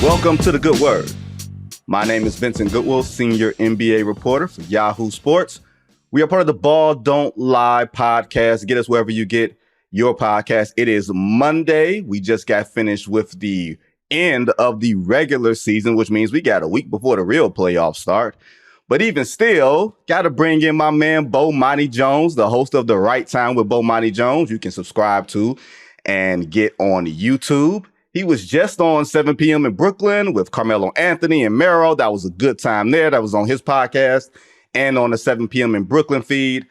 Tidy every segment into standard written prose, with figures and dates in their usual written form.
Welcome to The Good Word. My name is Vincent Goodwill, senior NBA reporter for Yahoo Sports. We are part of the Ball Don't Lie podcast. Get us wherever you get your podcast. It is Monday. We just got finished with the end of the regular season, which means we got a week before the real playoffs start. But even still, got to bring in my man, Bomani Jones, the host of The Right Time with Bomani Jones. You can subscribe to and get on YouTube. He was just on 7 p.m. in Brooklyn with Carmelo Anthony and Mero. That was a good time there. That was on his podcast and on the 7 p.m. in Brooklyn feed.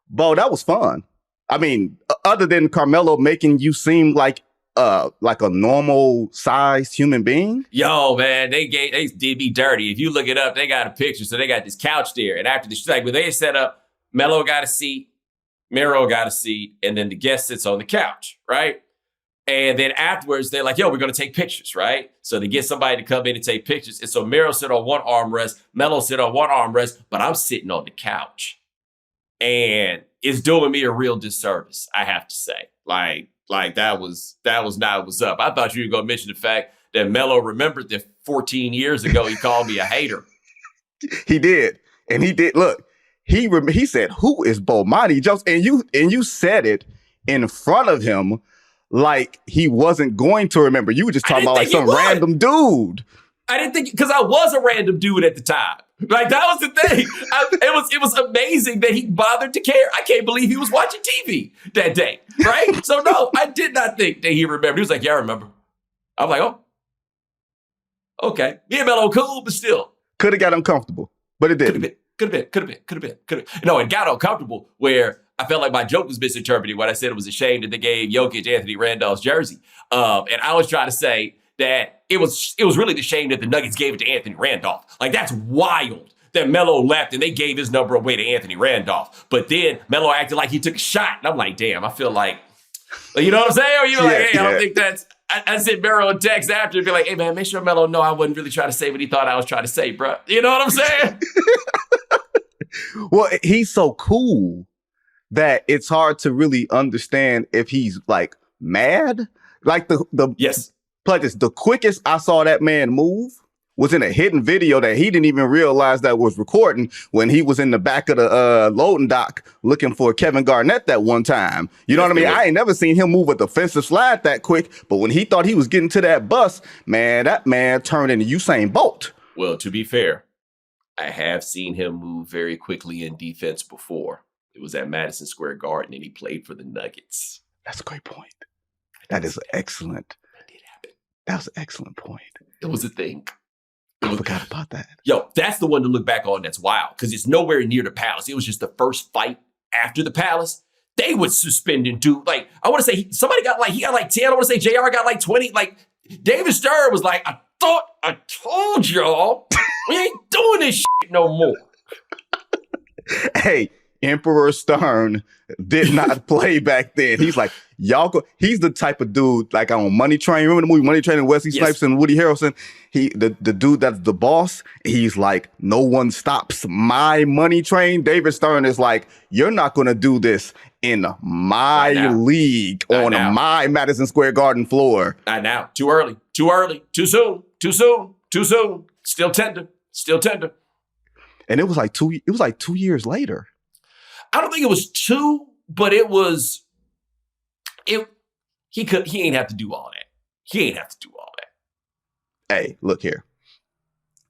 Bo, that was fun. I mean, other than Carmelo making you seem like a normal sized human being. Yo, man, they did me dirty. If you look it up, they got a picture. So they got this couch there. And after the like when they set up, Melo got a seat, Mero got a seat, and then the guest sits on the couch, right? And then afterwards, they're like, yo, we're going to take pictures, right? So they get somebody to come in and take pictures. And so Mero sit on one armrest, Melo sit on one armrest, but I'm sitting on the couch. And it's doing me a real disservice, I have to say. Like that was not what's up. I thought you were going to mention the fact that Melo remembered that 14 years ago, he called me a hater. He did. And he did. Look, he said, who is Bomani Jones? And you said it in front of him like he wasn't going to remember. You were just talking about like some random dude. I didn't think, because I was a random dude at the time. Like, that was the thing. It was amazing that he bothered to care. I can't believe he was watching TV that day, right? So, no, I did not think that he remembered. He was like, yeah, I remember. I'm like, oh, okay. Me and Melo cool, but still. Could have got uncomfortable, but it didn't. Could have been. No, it got uncomfortable where I felt like my joke was misinterpreted when I said it was a shame that they gave Jokic Anthony Randolph's jersey. And I was trying to say that it was really the shame that the Nuggets gave it to Anthony Randolph. Like, that's wild that Melo left and they gave his number away to Anthony Randolph. But then Melo acted like he took a shot. And I'm like, damn, I feel like, you know what I'm saying? Or you're like, hey, I don't think that's, I sent Mero a text after and be like, hey, man, make sure Melo know I wasn't really trying to say what he thought I was trying to say, bro. You know what I'm saying? Well, he's so cool that it's hard to really understand if he's like mad. Like yes. The quickest I saw that man move was in a hidden video that he didn't even realize that was recording when he was in the back of the loading dock looking for Kevin Garnett that one time. You know what I mean? I ain't never seen him move a defensive slide that quick, but when he thought he was getting to that bus, man, that man turned into Usain Bolt. Well, to be fair, I have seen him move very quickly in defense before. It was at Madison Square Garden, and he played for the Nuggets. That's a great point. That is excellent. That did happen. That was an excellent point. It was a thing. I forgot about that. Yo, that's the one to look back on that's wild, because it's nowhere near the Palace. It was just the first fight after the Palace. They would suspend and do, like, I want to say somebody got like, he got like 10. I want to say JR got like 20. Like, David Stern was like, I thought I told y'all we ain't doing this shit no more. Hey, Emperor Stern did not play back then. He's like, he's the type of dude like on Money Train. Remember the movie Money Train and Wesley Snipes and Woody Harrelson? The dude that's the boss, he's like, no one stops my money train. David Stern is like, you're not going to do this in my league on my Madison Square Garden floor. Not now. Too early. Too soon. Still tender. And it was like 2 years later. I don't think it was 2, but it was, he ain't have to do all that. Hey, look here.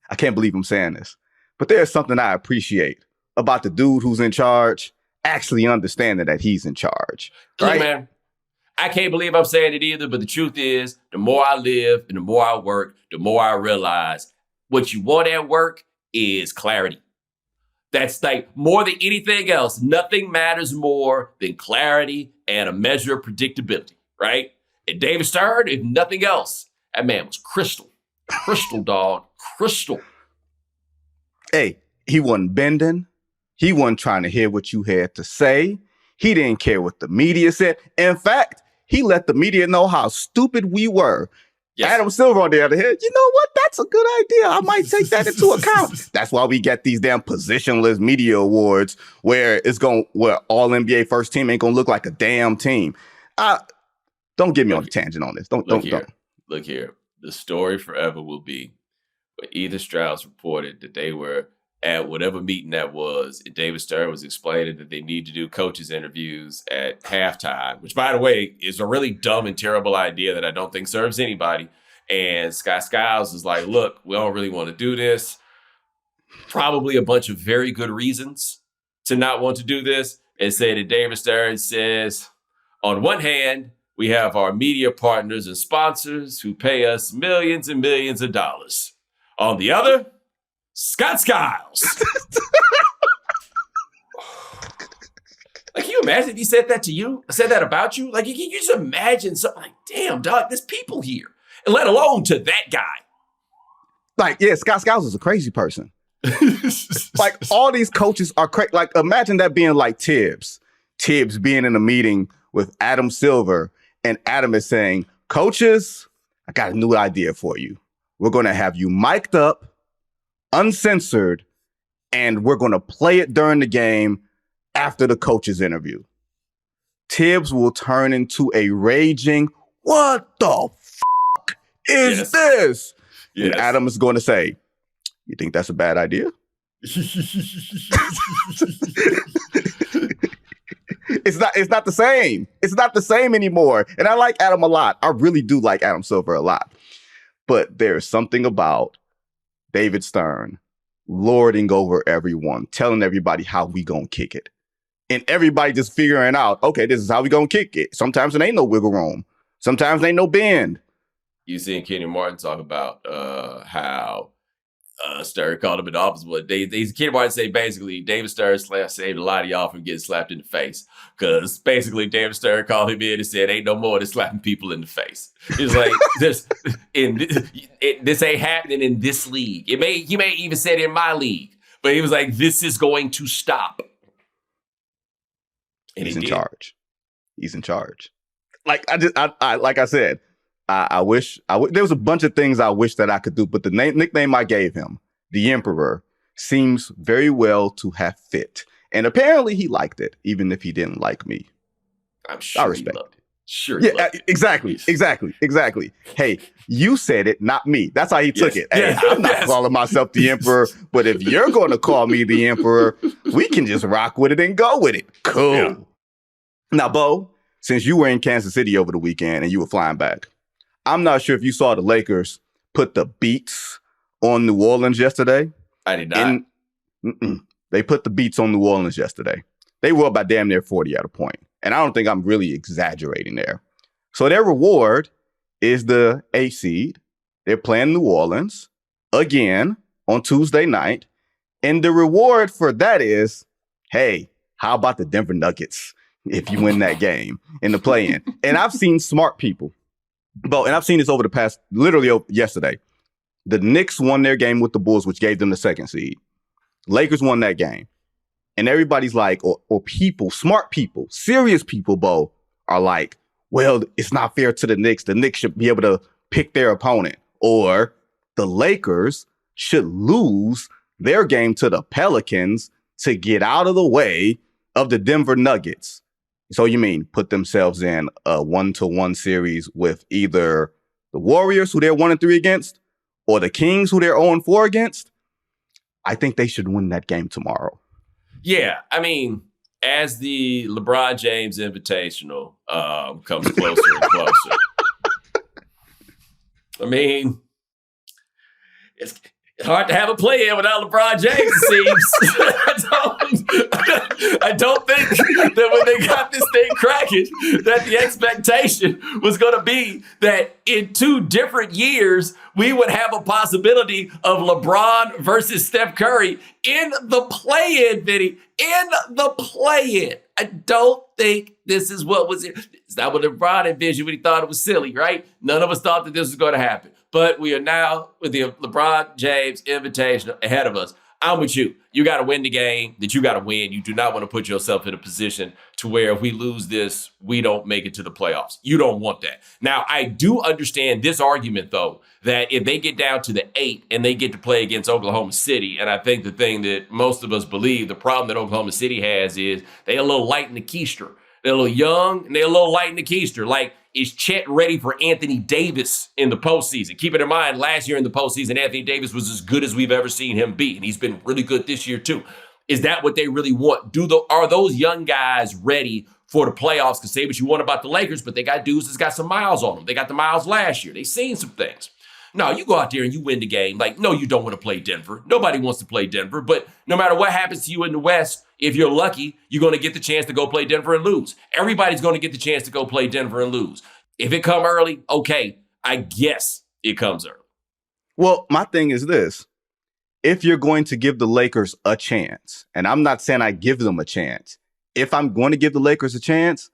I can't believe I'm saying this, but there's something I appreciate about the dude who's in charge actually understanding that he's in charge. Right, man? I can't believe I'm saying it either, but the truth is, the more I live and the more I work, the more I realize what you want at work is clarity. That's like more than anything else. Nothing matters more than clarity and a measure of predictability, right? And David Stern, if nothing else, that man was crystal, dog, crystal. Hey, he wasn't bending. He wasn't trying to hear what you had to say. He didn't care what the media said. In fact, he let the media know how stupid we were. Yes. Adam Silver, on the other hand, you know what? That's a good idea. I might take that into account. That's why we get these damn positionless media awards where all NBA first team ain't gonna look like a damn team. Don't get me on a tangent on this. Don't. Look here. the story forever will be when Edith Strauss reported that they were at whatever meeting that was, and David Stern was explaining that they need to do coaches interviews at halftime, which, by the way, is a really dumb and terrible idea that I don't think serves anybody. And Scott Skiles is like, look, we don't really want to do this. Probably a bunch of very good reasons to not want to do this. And say that David Stern says, on one hand, we have our media partners and sponsors who pay us millions and millions of dollars. On the other, Scott Skiles. Like, can you imagine if he said that to you? Said that about you? Like, you just imagine something like, damn, dog, there's people here. And let alone to that guy. Like, yeah, Scott Skiles is a crazy person. Like, all these coaches are crazy. Like, imagine that being like Tibbs. Tibbs being in a meeting with Adam Silver, and Adam is saying, coaches, I got a new idea for you. We're going to have you mic'd up, uncensored, and we're going to play it during the game after the coach's interview. Tibbs will turn into a raging, what the fuck is this? Yes. And Adam is going to say, you think that's a bad idea? It's not the same. It's not the same anymore. And I like Adam a lot. I really do like Adam Silver a lot. But there's something about David Stern lording over everyone, telling everybody how we gonna kick it. And everybody just figuring out, okay, this is how we gonna kick it. Sometimes it ain't no wiggle room. Sometimes it ain't no bend. You seen Kenny Martin talk about how Stern called him in the office. But Kenny Martin say basically David Stern saved a lot of y'all from getting slapped in the face. Because basically David Stern called him in and said, ain't no more than slapping people in the face. It's like, this ain't happening in this league. He may even said in my league. But he was like, this is going to stop. And he's in charge. He's in charge. Like I said, I wish there was a bunch of things I wish that I could do, but the nickname I gave him, the Emperor, seems very well to have fit. And apparently he liked it, even if he didn't like me. I'm sure I respect he loved it. Sure. Yeah, exactly. Hey, you said it, not me. That's how he took it. Hey, I'm not calling myself the Emperor, but if you're going to call me the Emperor, we can just rock with it and go with it. Cool. Yeah. Now, Bo, since you were in Kansas City over the weekend and you were flying back, I'm not sure if you saw the Lakers put the beats on New Orleans yesterday. I did not. They put the beats on New Orleans yesterday. They were up by damn near 40 at a point. And I don't think I'm really exaggerating there. So their reward is the 8th seed. They're playing New Orleans again on Tuesday night. And the reward for that is, hey, how about the Denver Nuggets if you win that game in the play-in? And I've seen smart people. But, and I've seen this over the past, literally yesterday. The Knicks won their game with the Bulls, which gave them the 2nd seed. Lakers won that game. And everybody's like, or people, smart people, serious people, Bo, are like, well, it's not fair to the Knicks. The Knicks should be able to pick their opponent. Or the Lakers should lose their game to the Pelicans to get out of the way of the Denver Nuggets. So you mean put themselves in a 1-1 series with either the Warriors, who they're 1-3 against, or the Kings, who they're 0-4 against? I think they should win that game tomorrow. Yeah, I mean, as the LeBron James Invitational comes closer and closer, I mean, it's hard to have a play-in without LeBron James, it seems. I don't think that when they got this thing cracking, that the expectation was going to be that in 2 different years, we would have a possibility of LeBron versus Steph Curry in the play-in, Vinny. In the play-in. I don't think this is what was it. It's not what LeBron envisioned when he thought it was silly, right? None of us thought that this was going to happen. But we are now with the LeBron James Invitational ahead of us. I'm with you. You got to win the game that you got to win. You do not want to put yourself in a position to where if we lose this, we don't make it to the playoffs. You don't want that. Now, I do understand this argument, though, that if they get down to the 8 and they get to play against Oklahoma City, and I think the thing that most of us believe, the problem that Oklahoma City has is they're a little light in the keister. They're a little young and they're a little light in the keister. Like, is Chet ready for Anthony Davis in the postseason? Keeping in mind, last year in the postseason, Anthony Davis was as good as we've ever seen him be, and he's been really good this year too. Is that what they really want? Are those young guys ready for the playoffs? Because say what you want about the Lakers, but they got dudes that's got some miles on them. They got the miles last year. They've seen some things. No, you go out there and you win the game. Like, no, you don't want to play Denver. Nobody wants to play Denver. But no matter what happens to you in the West, if you're lucky, you're going to get the chance to go play Denver and lose. Everybody's going to get the chance to go play Denver and lose. If it come early, okay, I guess it comes early. Well, my thing is this. If you're going to give the Lakers a chance, and I'm not saying I give them a chance, if I'm going to give the Lakers a chance,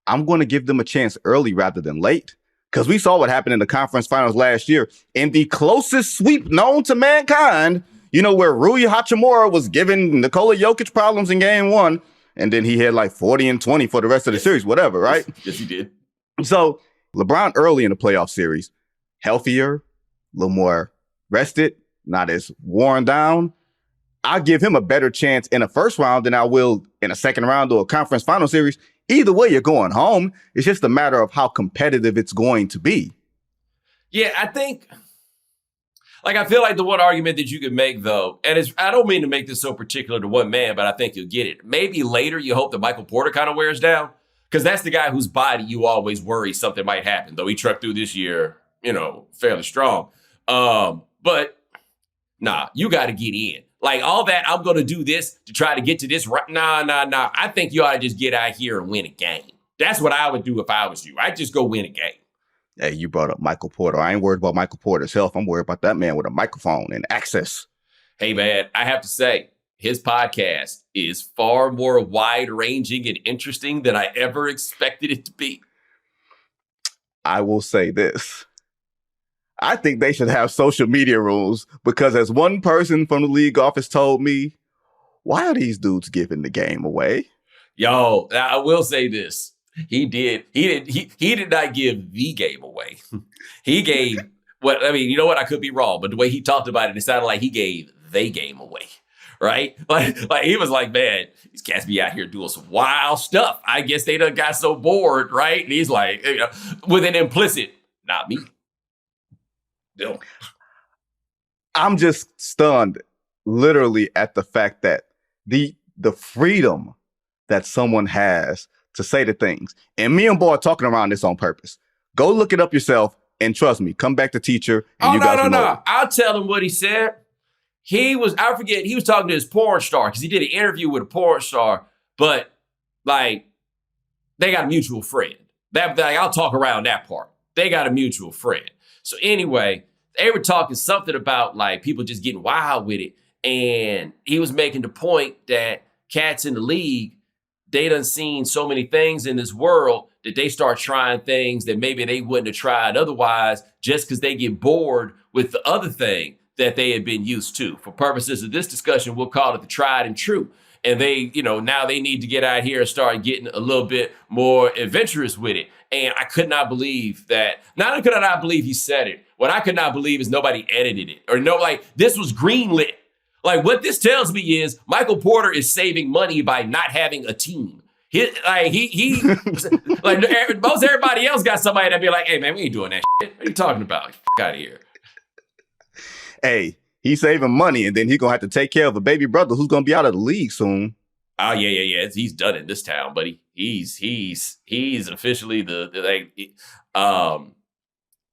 I'm going to give them a chance early rather than late. Because we saw what happened in the conference finals last year in the closest sweep known to mankind, where Rui Hachimura was giving Nikola Jokic problems in game one, and then he had like 40 and 20 for the rest of the series, whatever, right? Yes, he did. So LeBron early in the playoff series, healthier, a little more rested, not as worn down. I'll give him a better chance in a first round than I will in a second round or a conference final series. Either way, you're going home. It's just a matter of how competitive it's going to be. Yeah, I feel like the one argument that you could make, though, and I don't mean to make this so particular to one man, but I think you'll get it. Maybe later you hope that Michael Porter kind of wears down, because that's the guy whose body you always worry something might happen, though he trucked through this year, fairly strong. But nah, you got to get in. Like all that, I'm going to do this to try to get to this. Nah. I think you ought to just get out here and win a game. That's what I would do if I was you. I'd just go win a game. Hey, you brought up Michael Porter. I ain't worried about Michael Porter's health. I'm worried about that man with a microphone and access. Hey, man, I have to say, his podcast is far more wide-ranging and interesting than I ever expected it to be. I will say this. I think they should have social media rules because as one person from the league office told me, why are these dudes giving the game away? Yo, I will say this. He did not give the game away. He gave I could be wrong, but the way he talked about it sounded like he gave they game away. Right? Like he was like, man, these cats be out here doing some wild stuff. I guess they done got so bored, right? And he's like, with an implicit, not me. No. I'm just stunned, literally, at the fact that the freedom that someone has to say the things. And me and Boy are talking around this on purpose. Go look it up yourself, and trust me, come back to teacher. And No. I'll tell him what he said. He was talking to his porn star because he did an interview with a porn star, but like they got a mutual friend. I'll talk around that part. They got a mutual friend. So anyway, they were talking something about like people just getting wild with it. And he was making the point that cats in the league, they done seen so many things in this world that they start trying things that maybe they wouldn't have tried otherwise just because they get bored with the other thing that they had been used to. For purposes of this discussion, we'll call it the tried and true. And they, now they need to get out here and start getting a little bit more adventurous with it. And I could not believe that. Not only could I not believe he said it, what I could not believe is nobody edited it. Or this was greenlit. Like what this tells me is Michael Porter is saving money by not having a team. Most everybody else got somebody that'd be like, hey man, we ain't doing that shit. What are you talking about? Get out of here. Hey, he's saving money and then he's gonna have to take care of a baby brother who's gonna be out of the league soon. Oh yeah. He's done in this town, buddy. He's officially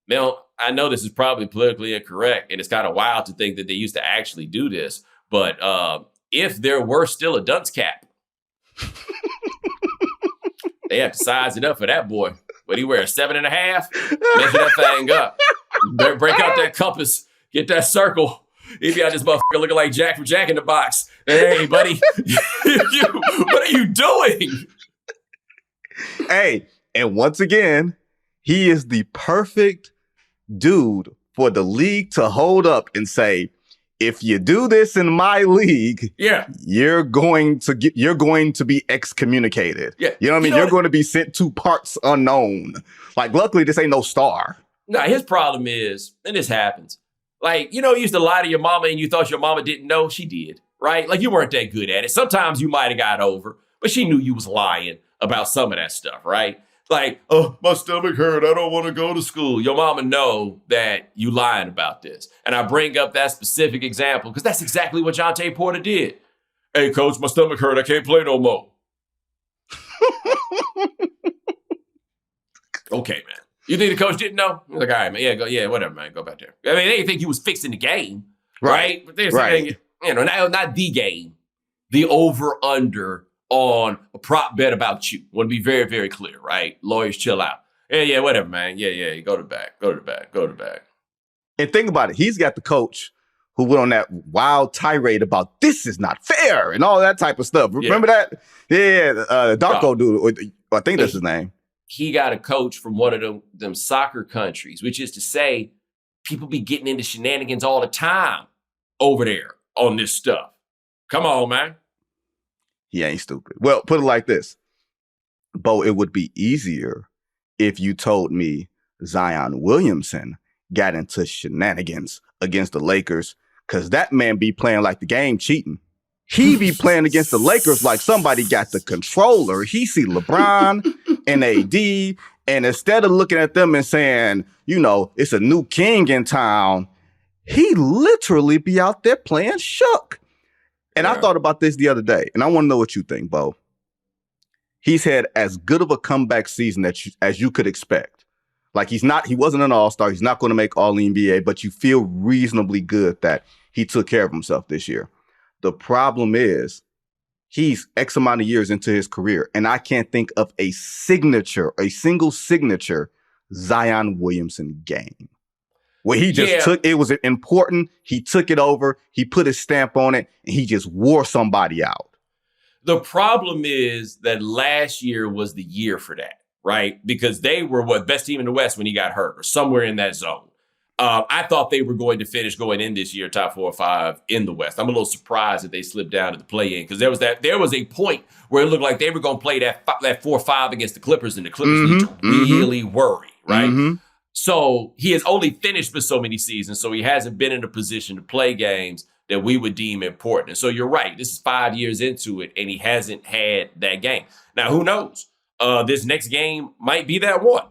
Now, I know this is probably politically incorrect, and it's kind of wild to think that they used to actually do this. But if there were still a dunce cap, they have to size it up for that boy. What he wear, 7.5? Measure that thing up. Break out that compass. Get that circle. He'd be out this motherfucker looking like Jack from Jack in the Box. Hey, buddy, what are you doing? Hey, and once again, he is the perfect dude for the league to hold up and say, if you do this in my league, you're going to be excommunicated. Yeah. You know what I mean? You're going to be sent to parts unknown. Like, luckily, this ain't no star. Nah, his problem is, and this happens, like, you used to lie to your mama and you thought your mama didn't know. She did, right? Like, you weren't that good at it. Sometimes you might have got over, but she knew you was lying about some of that stuff, right? Like, oh, my stomach hurt. I don't want to go to school. Your mama know that you lying about this. And I bring up that specific example because that's exactly what Jonte Porter did. Hey, coach, my stomach hurt. I can't play no more. Okay, man. You think the coach didn't know? He's like, all right, man. Yeah, go. Yeah, whatever, man. Go back there. I mean, they didn't think he was fixing the game, right? But they're saying, not the game, the over-under on a prop bet about you. Want to be very, very clear, right? Lawyers, chill out. Yeah, whatever, man. Yeah, go to the back. And think about it. He's got the coach who went on that wild tirade about this is not fair and all that type of stuff. Remember that? Yeah, Darko dude. I think that's his name. He got a coach from one of them soccer countries, which is to say people be getting into shenanigans all the time over there on this stuff. Come on, man. He ain't stupid. Well, put it like this. Bo, it would be easier if you told me Zion Williamson got into shenanigans against the Lakers because that man be playing like the game cheating. He be playing against the Lakers like somebody got the controller. He see LeBron and AD, and instead of looking at them and saying, it's a new king in town, he literally be out there playing shook. And I thought about this the other day, and I want to know what you think, Bo. He's had as good of a comeback season as you could expect. Like he wasn't an all-star. He's not going to make All-NBA, but you feel reasonably good that he took care of himself this year. The problem is he's X amount of years into his career, and I can't think of a single signature Zion Williamson game where he just took, it was important, he took it over, he put his stamp on it, and he just wore somebody out. The problem is that last year was the year for that, right? Because they were best team in the West when he got hurt or somewhere in that zone. I thought they were going to finish going in this year top 4 or 5 in the West. I'm a little surprised that they slipped down to the play-in because there was a point where it looked like they were going to play that 4-5 against the Clippers, and the Clippers need to really worry, right? Mm-hmm. So he has only finished for so many seasons, so he hasn't been in a position to play games that we would deem important. And so you're right. This is 5 years into it, and he hasn't had that game. Now, who knows? This next game might be that one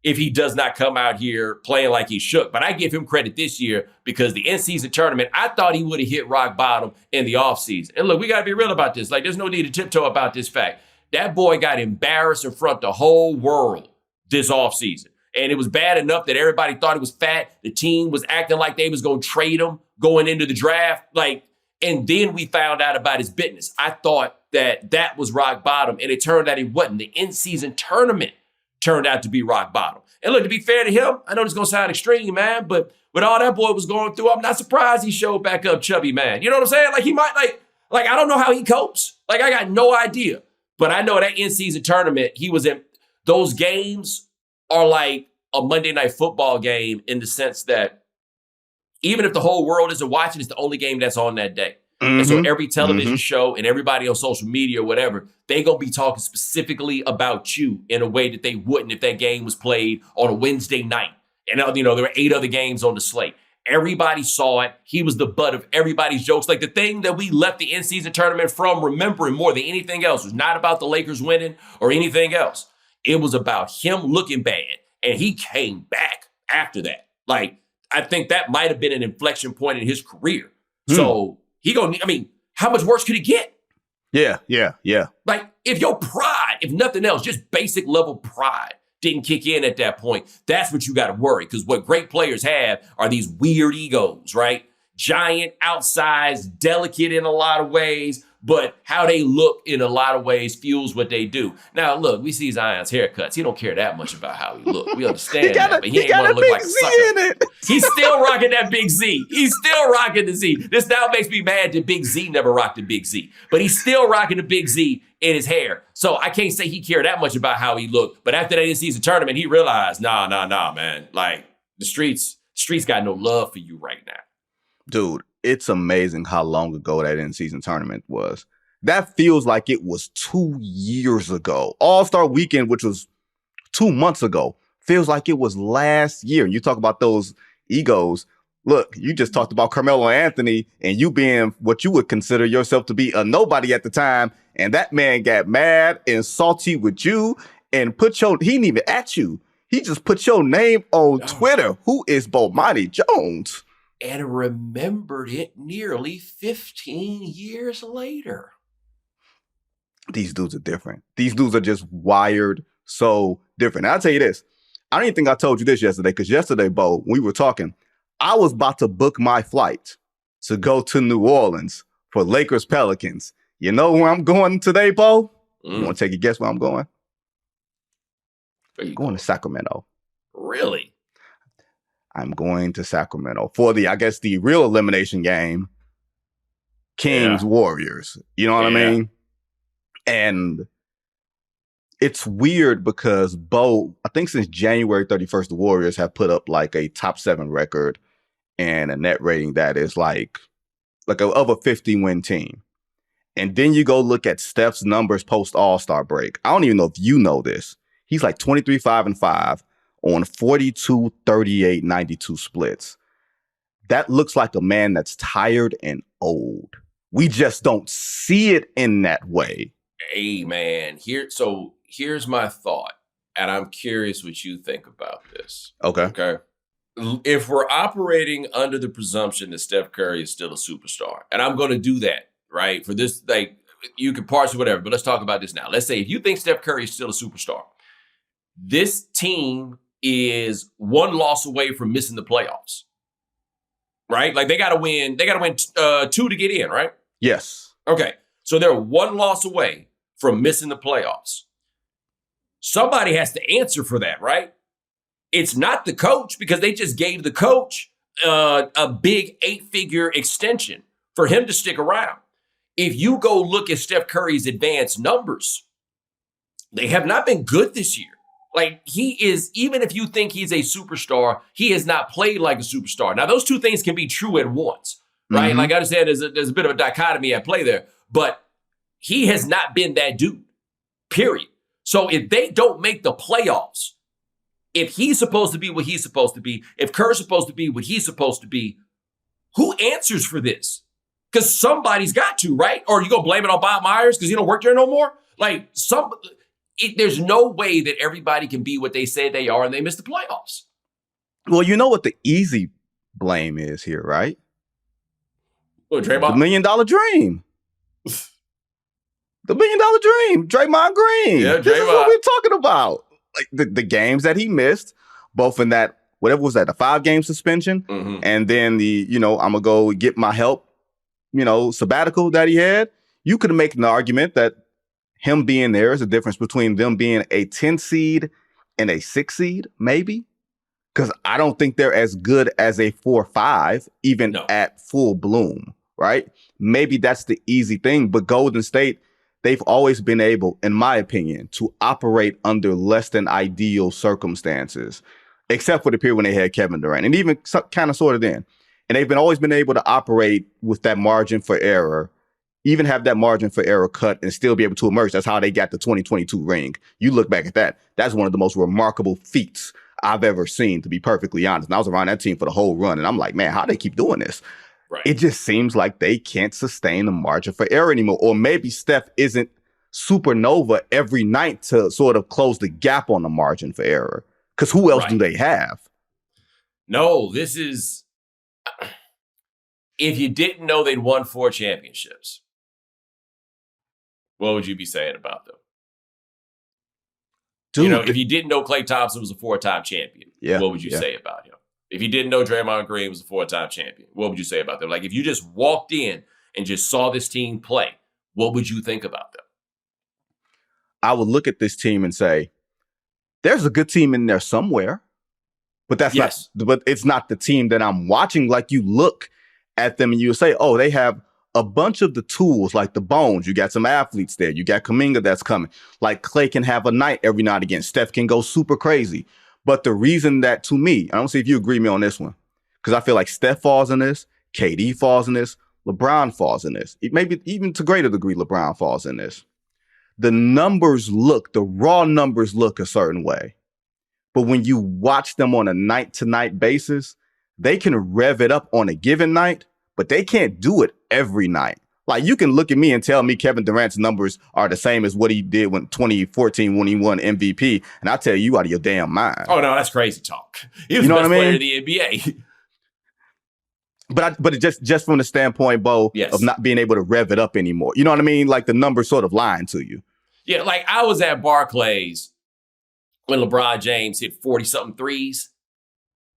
if he does not come out here playing like he shook. But I give him credit this year because the in-season tournament, I thought he would have hit rock bottom in the offseason. And look, we got to be real about this. Like, there's no need to tiptoe about this fact. That boy got embarrassed in front of the whole world this offseason. And it was bad enough that everybody thought he was fat. The team was acting like they was going to trade him going into the draft. And then we found out about his business. I thought that was rock bottom, and it turned out it wasn't. The in-season tournament turned out to be rock bottom. And look, to be fair to him, I know this is going to sound extreme, man, but with all that boy was going through, I'm not surprised he showed back up chubby, man. You know what I'm saying? Like, he might, like I don't know how he copes. Like, I got no idea. But I know that in-season tournament, he was in, those games are like a Monday Night Football game in the sense that even if the whole world isn't watching, it's the only game that's on that day. Mm-hmm. And so every television show and everybody on social media or whatever, they going to be talking specifically about you in a way that they wouldn't if that game was played on a Wednesday night. And, there were 8 other games on the slate. Everybody saw it. He was the butt of everybody's jokes. Like, the thing that we left the in-season tournament from remembering more than anything else was not about the Lakers winning or anything else. It was about him looking bad. And he came back after that. Like, I think that might have been an inflection point in his career. So how much worse could it get? Yeah. Like, if your pride, if nothing else, just basic level pride didn't kick in at that point, that's what you got to worry. Because what great players have are these weird egos, right? Giant, outsized, delicate in a lot of ways, but how they look in a lot of ways fuels what they do. Now, look, we see Zion's haircuts. He don't care that much about how he look. We understand that, but he ain't want to look like a sucker. He's still rocking that big Z. He's still rocking the Z. This now makes me mad that Big Z never rocked the Big Z, but he's still rocking the Big Z in his hair. So I can't say he cared that much about how he looked, but after that in-season tournament, he realized, nah, man. Like, the streets got no love for you right now. Dude, it's amazing how long ago that in-season tournament was. That feels like it was 2 years ago. All-Star Weekend, which was 2 months ago, feels like it was last year. And you talk about those egos. Look, you just talked about Carmelo Anthony and you being what you would consider yourself to be a nobody at the time. And that man got mad and salty with you and he didn't even at you. He just put your name on Twitter. Who is Bomani Jones? And remembered it nearly 15 years later. These dudes are different. These dudes are just wired so different. And I'll tell you this. I don't even think I told you this yesterday, because yesterday, Bo, we were talking, I was about to book my flight to go to New Orleans for Lakers Pelicans. You know where I'm going today, Bo? You want to take a guess where I'm going? Where you going to Sacramento. Really? I'm going to Sacramento for the real elimination game, Kings Warriors. You know what I mean? And it's weird because, Bo, I think since January 31st, the Warriors have put up like a top 7 record and a net rating that is like of a 50-win team. And then you go look at Steph's numbers post All-Star break. I don't even know if you know this. He's like 23-5-5 on 42, 38, 92 splits. That looks like a man that's tired and old. We just don't see it in that way. Hey, man. Here's my thought, and I'm curious what you think about this. Okay. If we're operating under the presumption that Steph Curry is still a superstar, and I'm going to do that, right? For this, like, you can parse it, whatever, but let's talk about this now. Let's say if you think Steph Curry is still a superstar, this team is one loss away from missing the playoffs, right? Like they got to win 2 to get in, right? Yes. Okay. So they're one loss away from missing the playoffs. Somebody has to answer for that, right? It's not the coach, because they just gave the coach a big 8-figure extension for him to stick around. If you go look at Steph Curry's advanced numbers, they have not been good this year. Like, he is, even if you think he's a superstar, he has not played like a superstar. Now, those two things can be true at once, right? Mm-hmm. Like I understand there's a bit of a dichotomy at play there, but he has not been that dude, period. So if they don't make the playoffs, if he's supposed to be what he's supposed to be, if Kerr's supposed to be what he's supposed to be, who answers for this? Because somebody's got to, right? Or you gonna blame it on Bob Myers because he don't work there no more? Like, there's no way that everybody can be what they say they are and they miss the playoffs. Well, you know what the easy blame is here, right? What, Draymond? The $1 million dream. The $1 million dream. Draymond Green. Yeah, This is what we're talking about. Like the games that he missed, both in that, whatever was that, the 5-game suspension, and then the, I'm going to go get my help, sabbatical that he had. You could make an argument that him being there is a difference between them being a 10 seed and a 6 seed, maybe. Because I don't think they're as good as a 4-5, even at full bloom, right? Maybe that's the easy thing. But Golden State, they've always been able, in my opinion, to operate under less than ideal circumstances, except for the period when they had Kevin Durant, and even kind of sort of then. And they've always been able to operate with that margin for error, even have that margin for error cut and still be able to emerge. That's how they got the 2022 ring. You look back at that. That's one of the most remarkable feats I've ever seen, to be perfectly honest. And I was around that team for the whole run. And I'm like, man, how do they keep doing this? Right. It just seems like they can't sustain the margin for error anymore. Or maybe Steph isn't supernova every night to sort of close the gap on the margin for error. Because who else do they have? No, this is... If you didn't know they'd won 4 championships, what would you be saying about them? Dude, if you didn't know Klay Thompson was a 4-time champion, what would you say about him? If you didn't know Draymond Green was a 4-time champion, what would you say about them? Like, if you just walked in and just saw this team play, what would you think about them? I would look at this team and say, there's a good team in there somewhere, but but it's not the team that I'm watching. Like, you look at them and you say, oh, they have a bunch of the tools, like the bones. You got some athletes there. You got Kuminga that's coming. Like, Klay can have a night every now and again. Steph can go super crazy. But the reason that, to me, I don't see if you agree with me on this one, because I feel like Steph falls in this, KD falls in this, LeBron falls in this. Maybe even to greater degree, LeBron falls in this. The raw numbers look a certain way. But when you watch them on a night-to-night basis, they can rev it up on a given night, but they can't do it every night. Like, you can look at me and tell me Kevin Durant's numbers are the same as what he did when 2014 when he won MVP, and I tell you out of your damn mind. Oh, no, that's crazy talk. He was the best player in the NBA. But just from the standpoint, Bo, of not being able to rev it up anymore. You know what I mean? Like, the numbers sort of lying to you. Yeah, like I was at Barclays when LeBron James hit 40-something threes,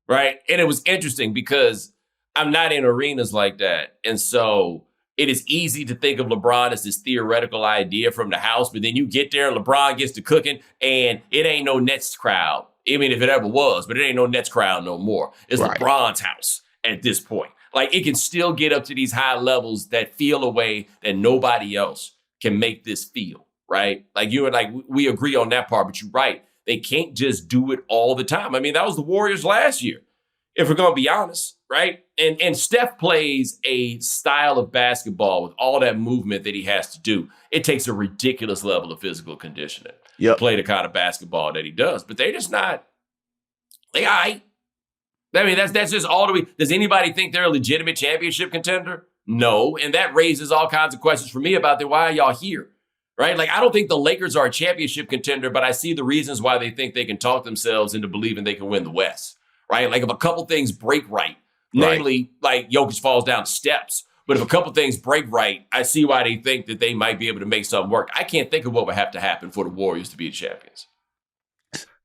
right? And it was interesting because I'm not in arenas like that. And so it is easy to think of LeBron as this theoretical idea from the house, but then you get there and LeBron gets to cooking and it ain't no Nets crowd. I mean, if it ever was, but it ain't no Nets crowd no more. It's LeBron's house at this point. Like, it can still get up to these high levels that feel a way that nobody else can make this feel, right? Like, you and like, we agree on that part, but you're right. They can't just do it all the time. I mean, that was the Warriors last year, if we're going to be honest, right? And Steph plays a style of basketball with all that movement that he has to do. It takes a ridiculous level of physical conditioning to play the kind of basketball that he does. But they're just not, they all right. I mean, that's just all the way. Does anybody think they're a legitimate championship contender? No. And that raises all kinds of questions for me about why are y'all here? Right? Like, I don't think the Lakers are a championship contender, but I see the reasons why they think they can talk themselves into believing they can win the West. Right? Like, if a couple things break right, namely, like Jokic falls down the steps, but if a couple things break right, I see why they think that they might be able to make something work. I can't think of what would have to happen for the Warriors to be the champions.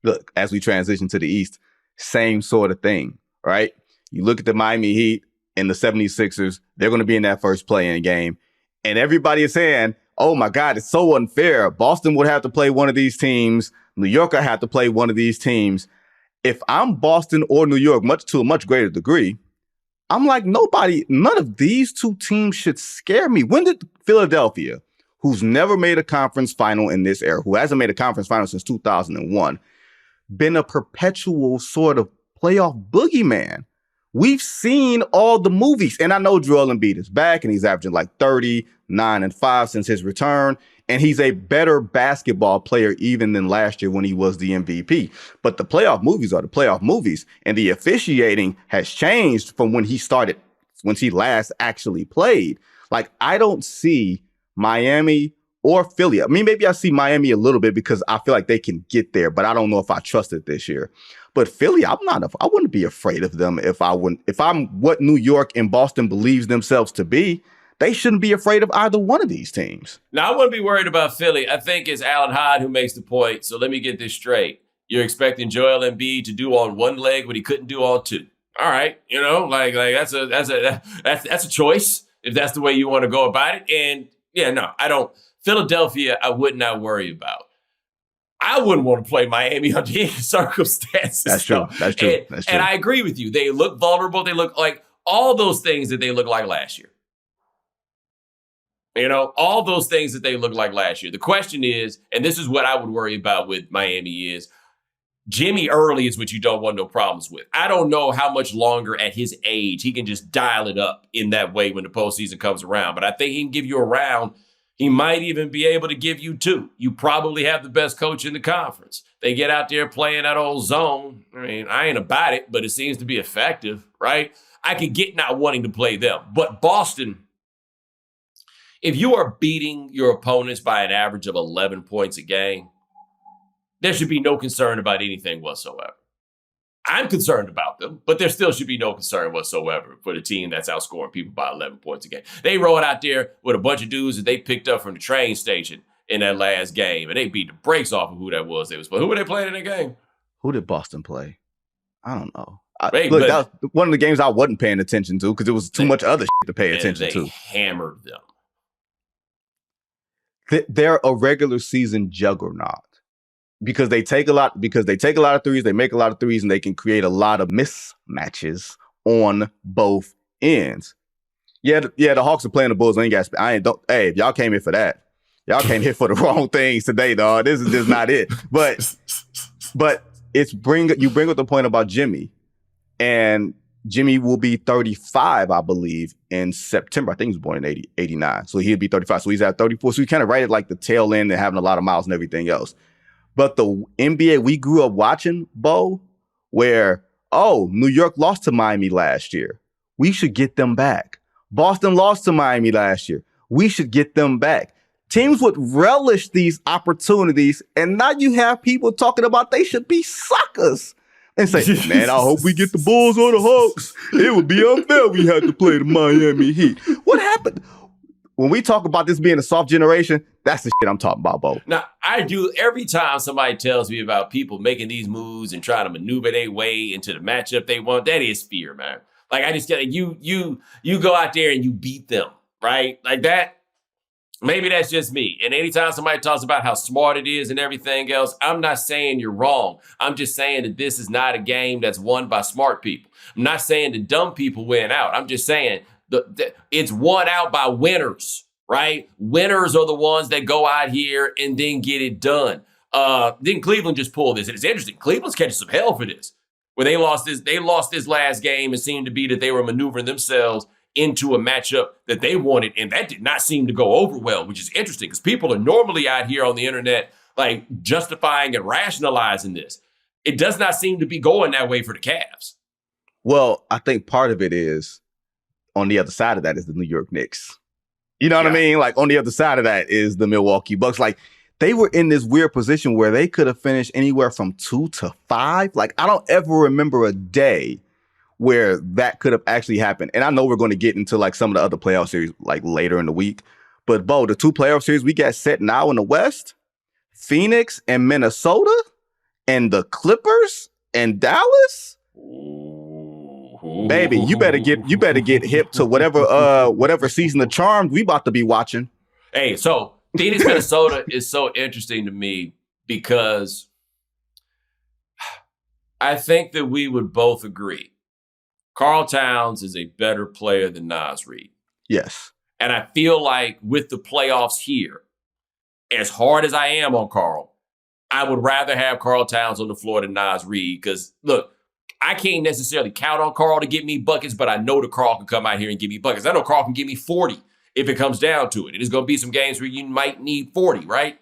Look, as we transition to the East, same sort of thing, right? You look at the Miami Heat and the 76ers, they're going to be in that first play-in game. And everybody is saying, oh my God, it's so unfair. Boston would have to play one of these teams. New York would have to play one of these teams. If I'm Boston or New York, to a much greater degree, I'm like, none of these two teams should scare me. When did Philadelphia, who's never made a conference final in this era, who hasn't made a conference final since 2001, been a perpetual sort of playoff boogeyman? We've seen all the movies. And I know Joel Embiid is back and he's averaging like 39 and 5 since his return. And he's a better basketball player even than last year when he was the MVP. But the playoff movies are the playoff movies. And the officiating has changed from when he last actually played. Like, I don't see Miami or Philly. I mean, maybe I see Miami a little bit because I feel like they can get there, but I don't know if I trust it this year. But Philly, I wouldn't be afraid of them if I'm what New York and Boston believes themselves to be. They shouldn't be afraid of either one of these teams. Now, I wouldn't be worried about Philly. I think it's Alan Hyde who makes the point. So let me get this straight. You're expecting Joel Embiid to do on one leg what he couldn't do on two. All right, like that's a choice if that's the way you want to go about it. And yeah, no, I don't. Philadelphia, I would not worry about. I wouldn't want to play Miami under any circumstances. That's true. That's true. And I agree with you. They look vulnerable. They look like all those things that they looked like last year. You know, all those things that they looked like last year. The question is, and this is what I would worry about with Miami is, Jimmy early is what you don't want no problems with. I don't know how much longer at his age he can just dial it up in that way when the postseason comes around. But I think he can give you a round. He might even be able to give you two. You probably have the best coach in the conference. They get out there playing that old zone. I mean, I ain't about it, but it seems to be effective, right? I could get not wanting to play them. But Boston, if you are beating your opponents by an average of 11 points a game, there should be no concern about anything whatsoever. I'm concerned about them, but there still should be no concern whatsoever for the team that's outscoring people by 11 points a game. They rode out there with a bunch of dudes that they picked up from the train station in that last game, and they beat the brakes off of who that was. Who were they playing in that game? Who did Boston play? I don't know. That was one of the games I wasn't paying attention to because it was too much other shit to pay attention to. They hammered them. They're a regular season juggernaut because they take a lot of threes, they make a lot of threes, and they can create a lot of mismatches on both ends. Yeah, the Hawks are playing the Bulls. Hey, if y'all came here for that, y'all came here for the wrong things today, dog. This is just not it. But you bring up the point about Jimmy, and Jimmy will be 35, I believe, in September. I think he was born in 89. So he'll be 35. So he's at 34. So he kind of right at like the tail end and having a lot of miles and everything else. But the NBA we grew up watching, Bo, where, New York lost to Miami last year. We should get them back. Boston lost to Miami last year. We should get them back. Teams would relish these opportunities, and now you have people talking about they should be suckers and say, man, I hope we get the Bulls or the Hawks. It would be unfair we had to play the Miami Heat. What happened? When we talk about this being a soft generation, that's the shit I'm talking about, Bo. Now, I do every time somebody tells me about people making these moves and trying to maneuver their way into the matchup they want, that is fear, man. Like, I just get you go out there and you beat them, right? Like that. Maybe that's just me. And anytime somebody talks about how smart it is and everything else, I'm not saying you're wrong. I'm just saying that this is not a game that's won by smart people. I'm not saying the dumb people win out. I'm just saying it's won out by winners, right? Winners are the ones that go out here and then get it done. Then Cleveland just pulled this. And it's interesting. Cleveland's catching some hell for this. When they lost this last game, it seemed to be that they were maneuvering themselves into a matchup that they wanted, and that did not seem to go over well, which is interesting because people are normally out here on the internet like justifying and rationalizing this. It does not seem to be going that way for the Cavs. Well, I think part of it is on the other side of that is the New York Knicks. You know what I mean? Like on the other side of that is the Milwaukee Bucks. Like they were in this weird position where they could have finished anywhere from 2 to 5. Like I don't ever remember a day where that could have actually happened. And I know we're going to get into like some of the other playoff series like later in the week. But Bo, the 2 playoff series we got set now in the West, Phoenix and Minnesota and the Clippers and Dallas. Baby, you better get hip to whatever season of Charmed we about to be watching. Hey, so Phoenix, Minnesota is so interesting to me because I think that we would both agree Karl Towns is a better player than Naz Reid. Yes. And I feel like with the playoffs here, as hard as I am on Karl, I would rather have Karl Towns on the floor than Naz Reid. Because, look, I can't necessarily count on Karl to get me buckets, but I know that Karl can come out here and give me buckets. I know Karl can give me 40 if it comes down to it. There's going to be some games where you might need 40, right?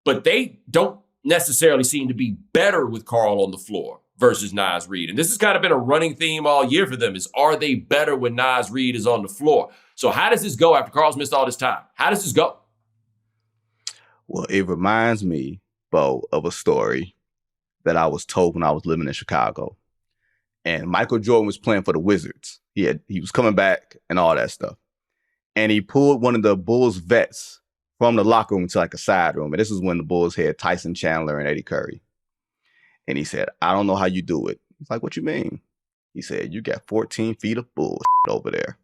But they don't necessarily seem to be better with Karl on the floor versus Naz Reid. And this has kind of been a running theme all year for them is, are they better when Naz Reid is on the floor? So how does this go after Karl's missed all this time? How does this go? Well, it reminds me, Bo, of a story that I was told when I was living in Chicago. And Michael Jordan was playing for the Wizards. He was coming back and all that stuff. And he pulled one of the Bulls vets from the locker room to like a side room. And this is when the Bulls had Tyson Chandler and Eddie Curry. And he said, I don't know how you do it. He's like, what you mean? He said, you got 14 feet of bullshit over there.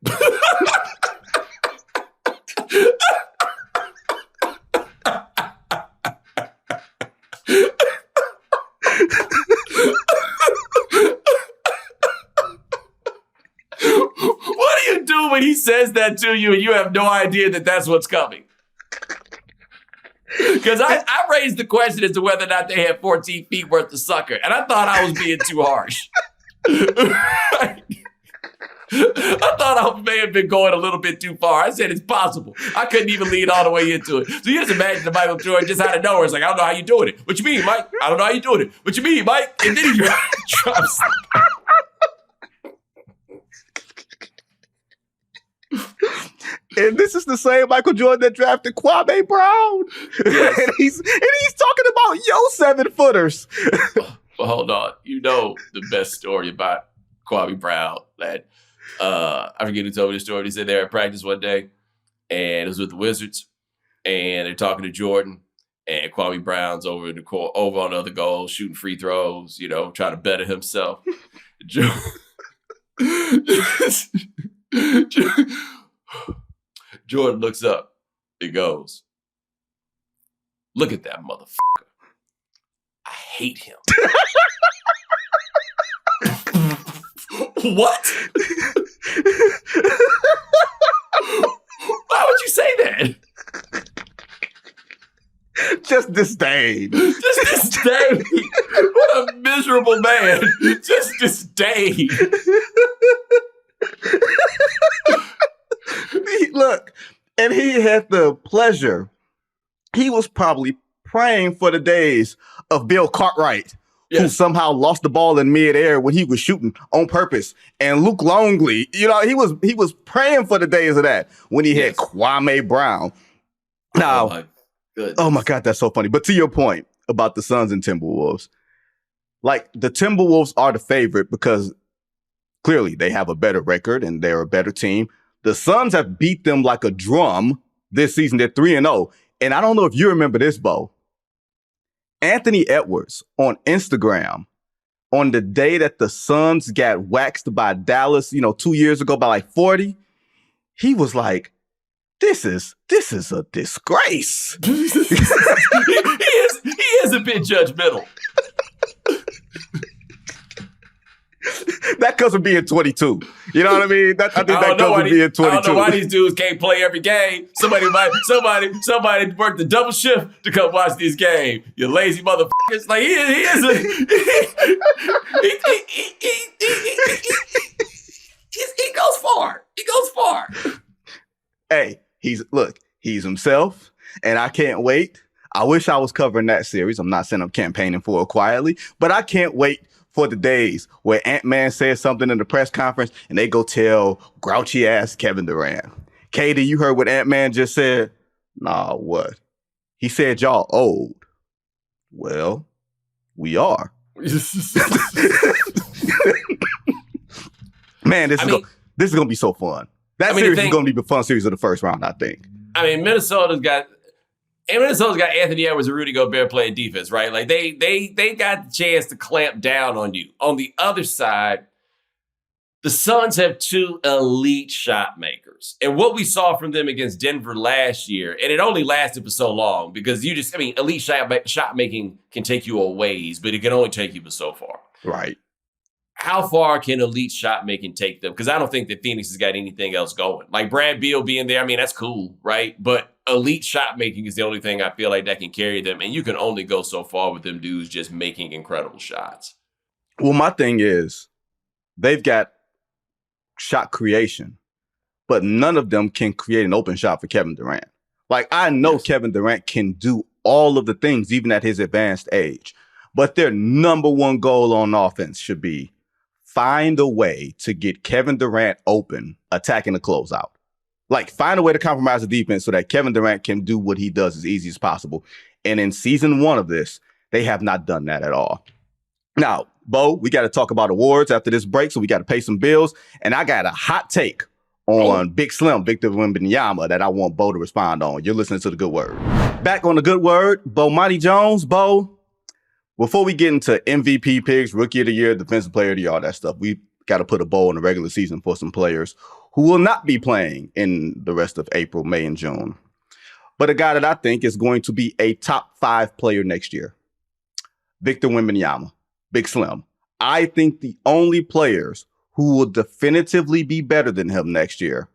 What do you do when he says that to you and you have no idea that that's what's coming? Because I raised the question as to whether or not they had 14 feet worth of sucker, and I thought I was being too harsh. I thought I may have been going a little bit too far. I said it's possible. I couldn't even lead all the way into it. So you just imagine the Michael Jordan just out of nowhere. It's like, I don't know how you doing it. What you mean, Mike? I don't know how you doing it. What you mean, Mike? And then he drops. And this is the same Michael Jordan that drafted Kwame Brown. Yes. and he's talking about 7-footers. Well, hold on. You know the best story about Kwame Brown that I forget who told me the story. He said they were at practice one day and it was with the Wizards and they're talking to Jordan and Kwame Brown's over in the court, over on the other goal, shooting free throws, trying to better himself. Jordan looks up and goes, look at that motherfucker. I hate him. What? Why would you say that? Just disdain. Just disdain. What a miserable man. Just disdain. Look, and he had the pleasure. He was probably praying for the days of Bill Cartwright, who somehow lost the ball in midair when he was shooting on purpose. And Luke Longley, he was praying for the days of that when he had Kwame Brown. Now, oh my God, that's so funny. But to your point about the Suns and Timberwolves, like the Timberwolves are the favorite because clearly they have a better record and they're a better team. The Suns have beat them like a drum this season. They're 3-0. And I don't know if you remember this, Bo. Anthony Edwards on Instagram on the day that the Suns got waxed by Dallas, 2 years ago by like 40, he was like, this is a disgrace. he is a bit judgmental. That comes from being 22. You know what I mean? I think that comes from being 22. I don't know why these dudes can't play every game. Somebody work the double shift to come watch this game. You lazy motherfuckers. Like he goes far. He goes far. Hey, he's himself, and I can't wait. I wish I was covering that series. I'm not saying I'm campaigning for it quietly, but I can't wait for the days where Ant-Man says something in the press conference and they go tell grouchy ass Kevin Durant. Katie, you heard what Ant-Man just said? Nah, what? He said y'all old. Well, we are. Man, this is gonna be so fun. That series is gonna be the fun series of the first round, I think. I mean, Minnesota's got Anthony Edwards and Rudy Gobert playing defense, right? Like they got the chance to clamp down on you. On the other side, the Suns have two elite shot makers. And what we saw from them against Denver last year, and it only lasted for so long because elite shot making can take you a ways, but it can only take you for so far. Right. How far can elite shot making take them? Because I don't think that Phoenix has got anything else going. Like Brad Beal being there, I mean, that's cool, right? But elite shot making is the only thing I feel like that can carry them. And you can only go so far with them dudes just making incredible shots. Well, my thing is they've got shot creation, but none of them can create an open shot for Kevin Durant. Like I know Kevin Durant can do all of the things, even at his advanced age, but their number one goal on offense should be find a way to get Kevin Durant open, attacking the closeout. Like, find a way to compromise the defense so that Kevin Durant can do what he does as easy as possible. And in season one of this, they have not done that at all. Now, Bo, we got to talk about awards after this break, so we got to pay some bills. And I got a hot take on Big Slim, Victor Wembanyama, that I want Bo to respond on. You're listening to The Good Word. Back on The Good Word, Bomani Jones. Bo, before we get into MVP picks, Rookie of the Year, Defensive Player of the Year, all that stuff, we got to put a bow in the regular season for some players who will not be playing in the rest of April, May, and June. But a guy that I think is going to be a top 5 player next year, Victor Wembanyama, Big Slim. I think the only players who will definitively be better than him next year,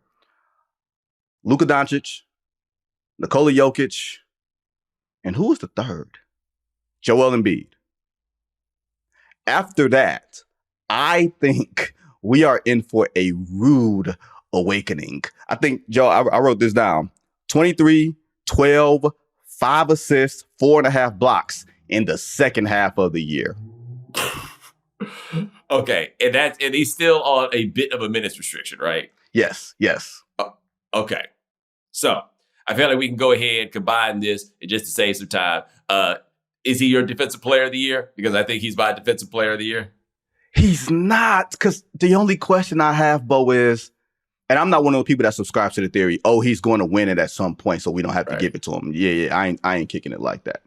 Luka Doncic, Nikola Jokic, and who was the third? Joel Embiid. After that, I think we are in for a rude awakening. I think, Joe, I wrote this down. 23, 12, 5 assists, 4.5 blocks in the second half of the year. Okay, and he's still on a bit of a minutes restriction, right? Yes. Okay. So I feel like we can go ahead and combine this just to save some time. Is he your Defensive Player of the Year? Because I think he's my Defensive Player of the Year. He's not, because the only question I have, Bo, is, and I'm not one of those people that subscribes to the theory, he's going to win it at some point, so we don't have to give it to him. Yeah, I ain't kicking it like that.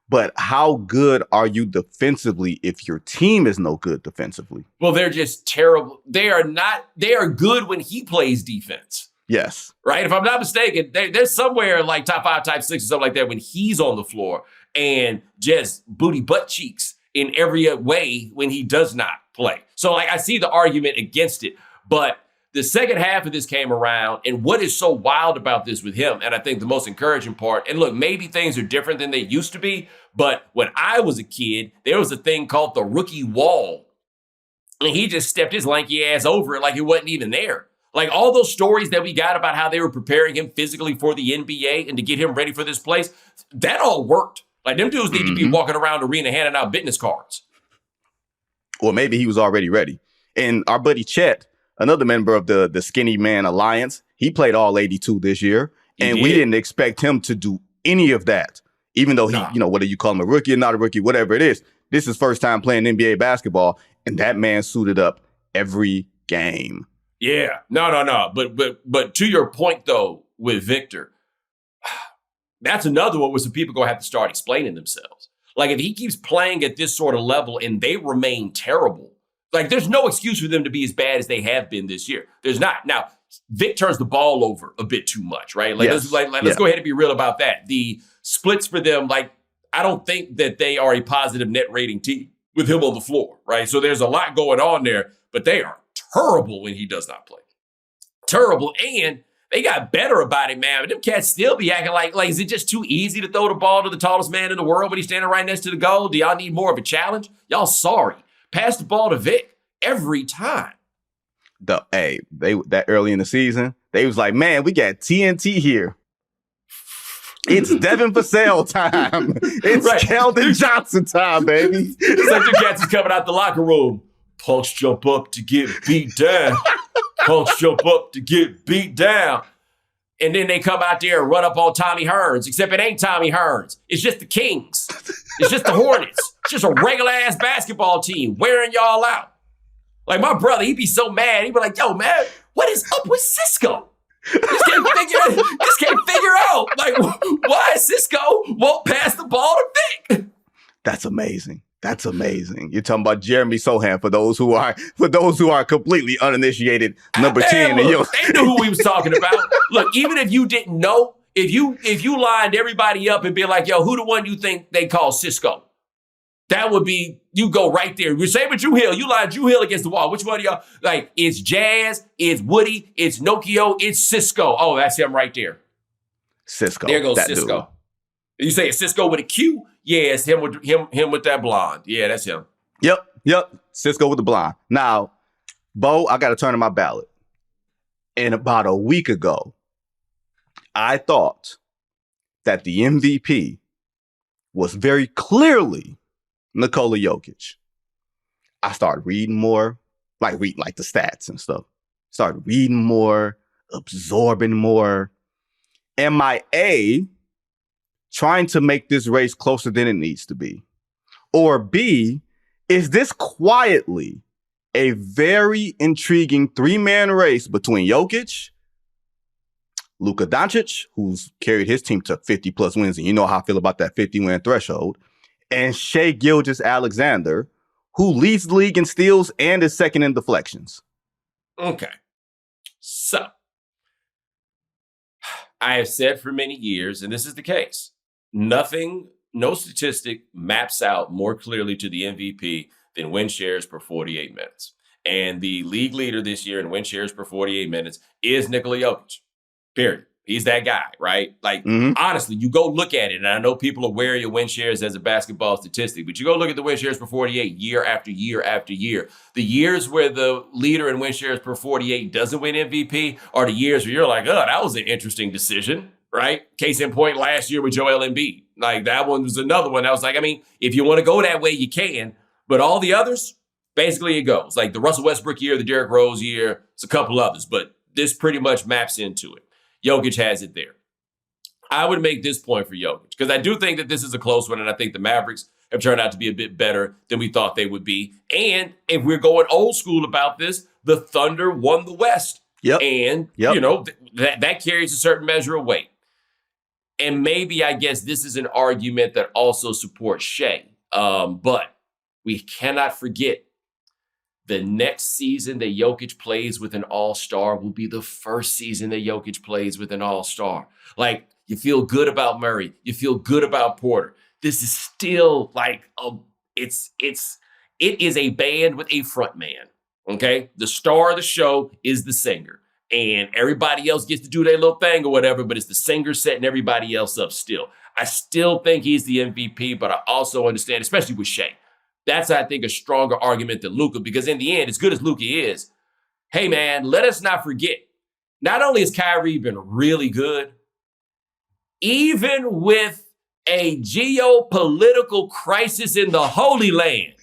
But how good are you defensively if your team is no good defensively? Well, they're just terrible. They are good when he plays defense. Yes. Right? If I'm not mistaken, they're somewhere like top 5, top 6 or something like that when he's on the floor and just booty butt cheeks in every way when he does not play. So like I see the argument against it, but the second half of this came around, and what is so wild about this with him, and I think the most encouraging part, and look, maybe things are different than they used to be, but when I was a kid, there was a thing called the rookie wall, and he just stepped his lanky ass over it like it wasn't even there. Like all those stories that we got about how they were preparing him physically for the NBA and to get him ready for this place, that all worked. Like them dudes need to be walking around the arena handing out business cards. Or maybe he was already ready. And our buddy Chet, another member of the Skinny Man Alliance, he played all 82 this year. And we didn't expect him to do any of that. Even though he, whether you call him a rookie or not a rookie, whatever it is, this is first time playing NBA basketball. And that man suited up every game. Yeah. No. But to your point, though, with Victor, that's another one where some people going to have to start explaining themselves. Like, if he keeps playing at this sort of level and they remain terrible, like, there's no excuse for them to be as bad as they have been this year. There's not. Now, Vic turns the ball over a bit too much, right? Like, let's go ahead and be real about that. The splits for them, like, I don't think that they are a positive net rating team with him on the floor, right? So there's a lot going on there, but they are terrible when he does not play. Terrible. And they got better about it, man. But them cats still be acting like, is it just too easy to throw the ball to the tallest man in the world when he's standing right next to the goal? Do y'all need more of a challenge? Y'all sorry. Pass the ball to Vic every time. That early in the season, they was like, man, we got TNT here. It's Devin Vassell time. It's Keldon Johnson time, baby. It's like the cats is coming out the locker room. Punks jump up to get beat down. Punks jump up to get beat down. And then they come out there and run up on Tommy Hearns, except it ain't Tommy Hearns. It's just the Kings. It's just the Hornets. It's just a regular-ass basketball team wearing y'all out. Like, my brother, he'd be so mad. He'd be like, yo, man, what is up with Cisco? Just can't figure out, like, why Cisco won't pass the ball to Vic. That's amazing. That's amazing. You're talking about Jeremy Sohan for those who are completely uninitiated. Number 10. They knew who we was talking about. Look, even if you didn't know, if you lined everybody up and be like, yo, who the one you think they call Cisco? That would be, you go right there. You're saying with Drew Hill, you line Drew Hill against the wall. Which one of y'all? Like, it's Jazz, it's Woody, it's Nokia, it's Cisco. Oh, that's him right there. Cisco. There goes Cisco. Dude. You say it's Cisco with a Q? Yeah, it's him with that blonde. Yeah, that's him. Yep. Cisco with the blonde. Now, Bo, I got to turn in my ballot. And about a week ago, I thought that the MVP was very clearly Nikola Jokic. I started reading more, like the stats and stuff. Started reading more, absorbing more. Am I A, trying to make this race closer than it needs to be? Or B, is this quietly a very intriguing three-man race between Jokic, Luka Doncic, who's carried his team to 50-plus wins, and you know how I feel about that 50-win threshold, and Shai Gilgeous-Alexander, who leads the league in steals and is second in deflections? Okay. So, I have said for many years, and this is the case, no statistic maps out more clearly to the MVP than win shares per 48 minutes. And the league leader this year in win shares per 48 minutes is Nikola Jokic. Period. He's that guy, right? Like, honestly, you go look at it, and I know people are wary of win shares as a basketball statistic, but you go look at the win shares per 48 year after year after year. The years where the leader in win shares per 48 doesn't win MVP are the years where you're like, oh, that was an interesting decision, right? Case in point, last year with Joel Embiid. Like, that one was another one that was like, I mean, if you want to go that way, you can, but all the others, basically it goes. Like the Russell Westbrook year, the Derrick Rose year, it's a couple others, but this pretty much maps into it. Jokic has it there. I would make this point for Jokic because I do think that this is a close one, and I think the Mavericks have turned out to be a bit better than we thought they would be. And if we're going old school about this, the Thunder won the West. And, you know, that carries a certain measure of weight. And maybe, I guess, this is an argument that also supports Shai. But we cannot forget the next season that Jokic plays with an all-star will be the first season that Jokic plays with an all-star. Like, you feel good about Murray. You feel good about Porter. This is still like, it is a band with a front man, okay? The star of the show is the singer. And everybody else gets to do their little thing or whatever, but it's the singer setting everybody else up still. I still think he's the MVP, but I also understand, especially with Shai, that's, I think, a stronger argument than Luka, because in the end, as good as Luka is, hey, man, let us not forget, not only has Kyrie been really good, even with a geopolitical crisis in the Holy Land,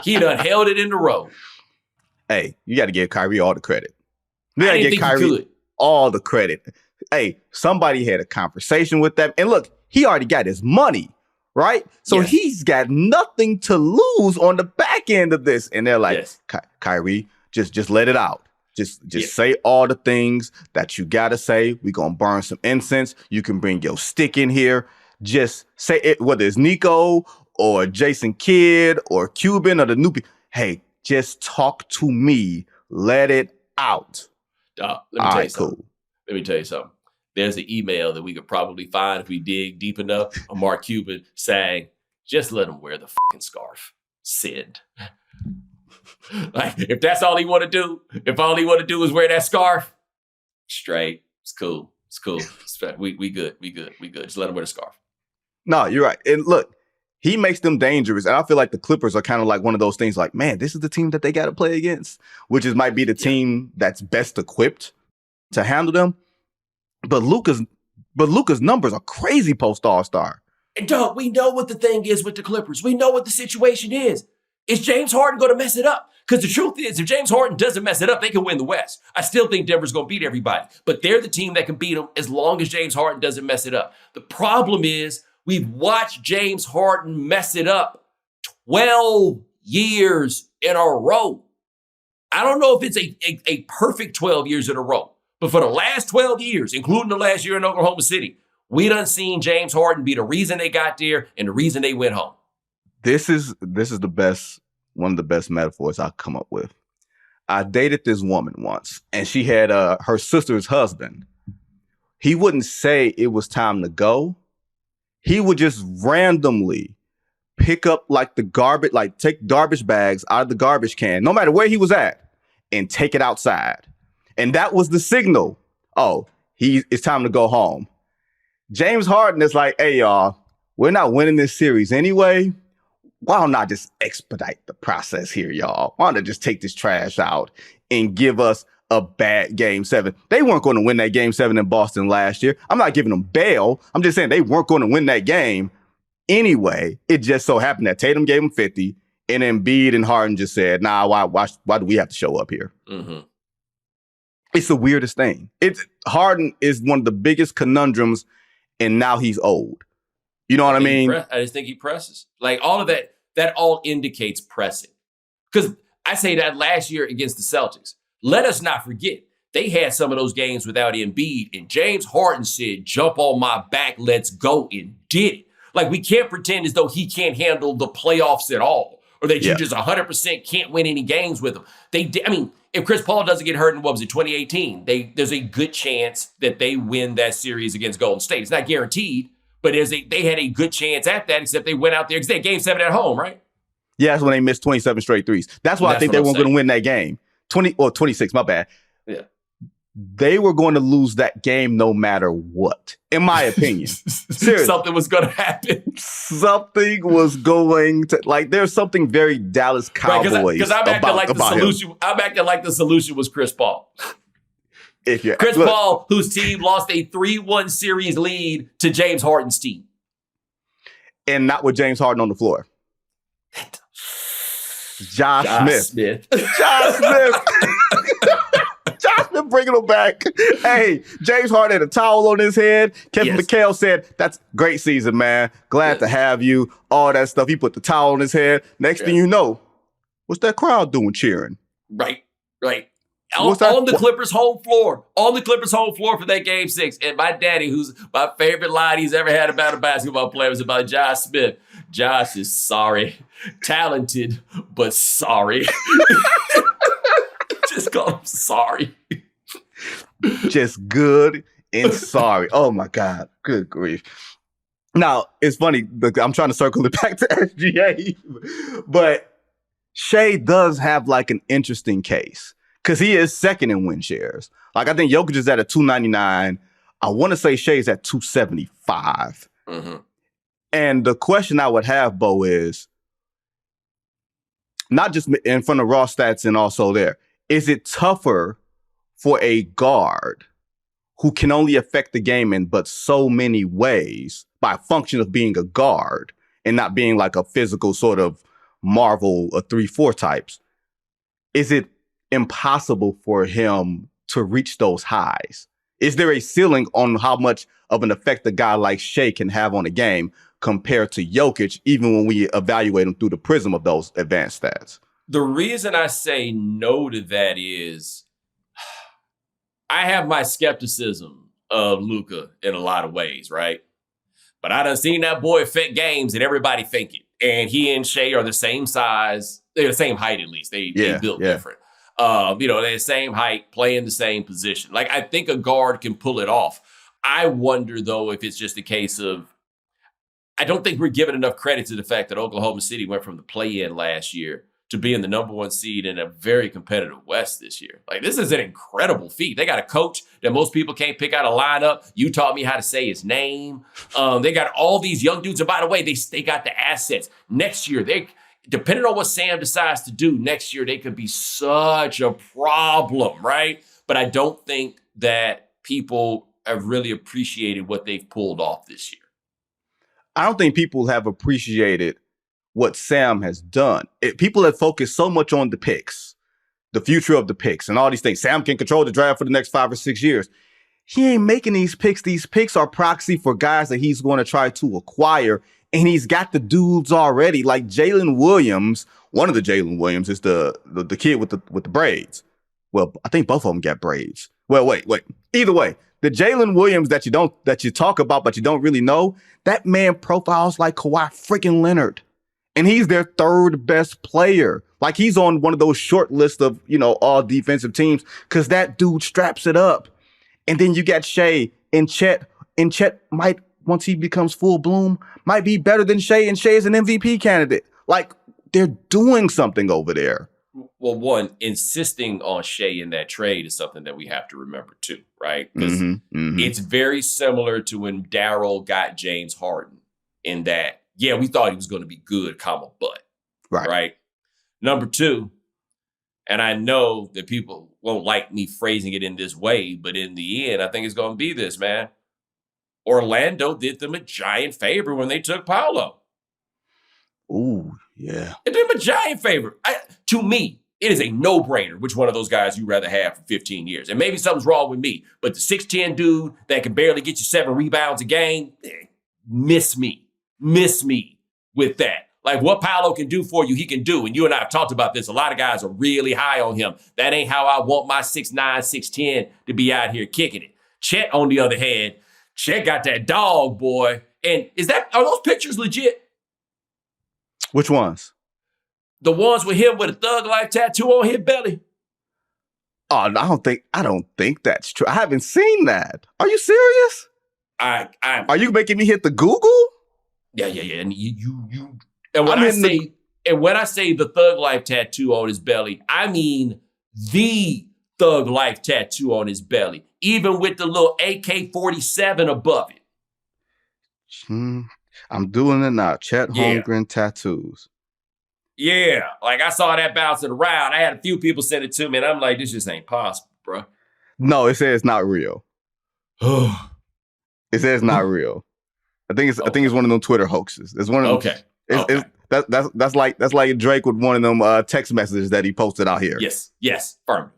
He done held it in the road. Hey, you got to give Kyrie all the credit. I didn't think Kyrie could. All the credit. Hey, somebody had a conversation with them. And look, he already got his money, right? So he's got nothing to lose on the back end of this. And they're like, Kyrie, just let it out. Just say all the things that you got to say. We're going to burn some incense. You can bring your stick in here. Just say it, whether it's Nico or Jason Kidd or Cuban or the new people. Hey, just talk to me. Let it out. Let me tell you something. Let me tell you something. There's an email that we could probably find if we dig deep enough of Mark Cuban saying, just let him wear the fucking scarf. Send. Like, if that's all he want to do, if all he want to do is wear that scarf, straight. It's cool. It's cool. We good. Just let him wear the scarf. No, you're right. And look, he makes them dangerous. And I feel like the Clippers are kind of like one of those things like, man, this is the team that they got to play against, which might be the team that's best equipped to handle them. But Luka's numbers are crazy post All-Star. And Doug, we know what the thing is with the Clippers. We know what the situation is. Is James Harden going to mess it up? Because the truth is, if James Harden doesn't mess it up, they can win the West. I still think Denver's going to beat everybody. But they're the team that can beat them as long as James Harden doesn't mess it up. The problem is we've watched James Harden mess it up 12 years in a row. I don't know if it's a perfect 12 years in a row. But for the last 12 years, including the last year in Oklahoma City, we done seen James Harden be the reason they got there and the reason they went home. This is the best, one of the best metaphors I've come up with. I dated this woman once, and she had her sister's husband. He wouldn't say it was time to go. He would just randomly pick up like the garbage, like take garbage bags out of the garbage can, no matter where he was at, and take it outside. And that was the signal. Oh, it's time to go home. James Harden is like, hey, y'all, we're not winning this series anyway. Why don't I just expedite the process here, y'all? Why don't I just take this trash out and give us a bad Game 7? They weren't going to win that Game 7 in Boston last year. I'm not giving them bail. I'm just saying they weren't going to win that game anyway. It just so happened that Tatum gave them 50, and Embiid and Harden just said, nah, why do we have to show up here? Mm-hmm. It's the weirdest thing. Harden is one of the biggest conundrums, and now he's old. You know what I mean? I just think he presses. Like all of that all indicates pressing. Because I say that last year against the Celtics. Let us not forget, they had some of those games without Embiid, and James Harden said, jump on my back, let's go, and did it. Like, we can't pretend as though he can't handle the playoffs at all, or that you just 100% can't win any games with him. I mean, if Chris Paul doesn't get hurt in, 2018, there's a good chance that they win that series against Golden State. It's not guaranteed, but they had a good chance at that, except they went out there because they had Game 7 at home, right? Yeah, that's when they missed 27 straight threes. That's why I think they weren't going to win that game. 26, my bad. Yeah. They were going to lose that game no matter what, in my opinion. Seriously. Something was going to happen. Something was going to, like, there's something very Dallas Cowboys because I'm acting like the solution. I'm acting like the solution was Chris Paul. Paul, whose team lost a 3-1 series lead to James Harden's team. And not with James Harden on the floor. Josh Smith. Josh Smith. Josh Smith bringing him back. Hey, James Harden had a towel on his head. Kevin McHale said, that's great season, man. Glad to have you. All that stuff. He put the towel on his head. Next thing you know, what's that crowd doing cheering? Right. On the Clippers' home floor. On the Clippers' home floor for that Game 6. And my daddy, who's my favorite line he's ever had about a basketball player, was about Josh Smith. Josh is sorry. Talented, but sorry. Just call him sorry. Just good and sorry. Oh, my God. Good grief. Now, it's funny. I'm trying to circle it back to SGA. But Shai does have like an interesting case. Because he is second in win shares. Like, I think Jokic is at a 299. I want to say Shai's at 275. Mm-hmm. And the question I would have, Bo, is not just in front of raw stats and also there, is it tougher for a guard who can only affect the game in but so many ways by function of being a guard and not being like a physical sort of Marvel or 3-4 types. Is it impossible for him to reach those highs? Is there a ceiling on how much of an effect a guy like Shai can have on a game compared to Jokic, even when we evaluate him through the prism of those advanced stats? The reason I say no to that is I have my skepticism of Luka in a lot of ways, right? But I done seen that boy affect games and everybody think it. And he and Shai are the same size. They're the same height, at least. They built different. They're the same height, playing the same position. Like, I think a guard can pull it off. I wonder, though, if it's just a case of, I don't think we're giving enough credit to the fact that Oklahoma City went from the play-in last year to being the number 1 seed in a very competitive West this year. Like, this is an incredible feat. They got a coach that most people can't pick out a lineup. You taught me how to say his name. They got all these young dudes. And by the way, they got the assets. Next year, depending on what Sam decides to do next year, they could be such a problem, right? But I don't think that people have really appreciated what they've pulled off this year. I don't think people have appreciated what Sam has done. People have focused so much on the picks, the future of the picks, and all these things. Sam can control the draft for the next 5 or 6 years. He ain't making these picks. These picks are proxy for guys that he's going to try to acquire, and he's got the dudes already. Like Jalen Williams, one of the Jalen Williams is the kid with the braids. Well, I think both of them got braids. Well, wait. Either way, the Jalen Williams that you talk about but you don't really know, that man profiles like Kawhi freaking Leonard. And he's their 3rd best player. Like, he's on one of those short lists of, all defensive teams because that dude straps it up. And then you got Shai and Chet. And Chet might, once he becomes full bloom, might be better than Shai. And Shai is an MVP candidate. Like, they're doing something over there. Well, one, insisting on Shai in that trade is something that we have to remember too, right? Because it's very similar to when Darryl got James Harden in that, yeah, we thought he was going to be good, but. Right? Number 2, and I know that people won't like me phrasing it in this way, but in the end, I think it's going to be this, man. Orlando did them a giant favor when they took Paolo. Ooh, yeah. It did them a giant favor. To me, it is a no-brainer which one of those guys you'd rather have for 15 years. And maybe something's wrong with me, but the 6'10 dude that can barely get you 7 rebounds a game, miss me with that. Like, what Paolo can do for you, he can do. And you and I have talked about this. A lot of guys are really high on him. That ain't how I want my 6'9", 6'10 to be out here kicking it. Chet, on the other hand, Chet got that dog, boy. And are those pictures legit? Which ones? The ones with him with a Thug Life tattoo on his belly. Oh, I don't think that's true. I haven't seen that. Are you serious? Are you making me hit the Google? Yeah. And you. And when I say the Thug Life tattoo on his belly, I mean the Thug Life tattoo on his belly, even with the little AK-47 above it. I'm doing it now. Chet Holmgren tattoos. Yeah, like I saw that bouncing around. I had a few people send it to me, and I'm like, this just ain't possible, bro. No, it says it's not real. It says not real. I think it's one of them Twitter hoaxes. It's one of them. Okay. That's like Drake with one of them text messages that he posted out here. Yes. Firm.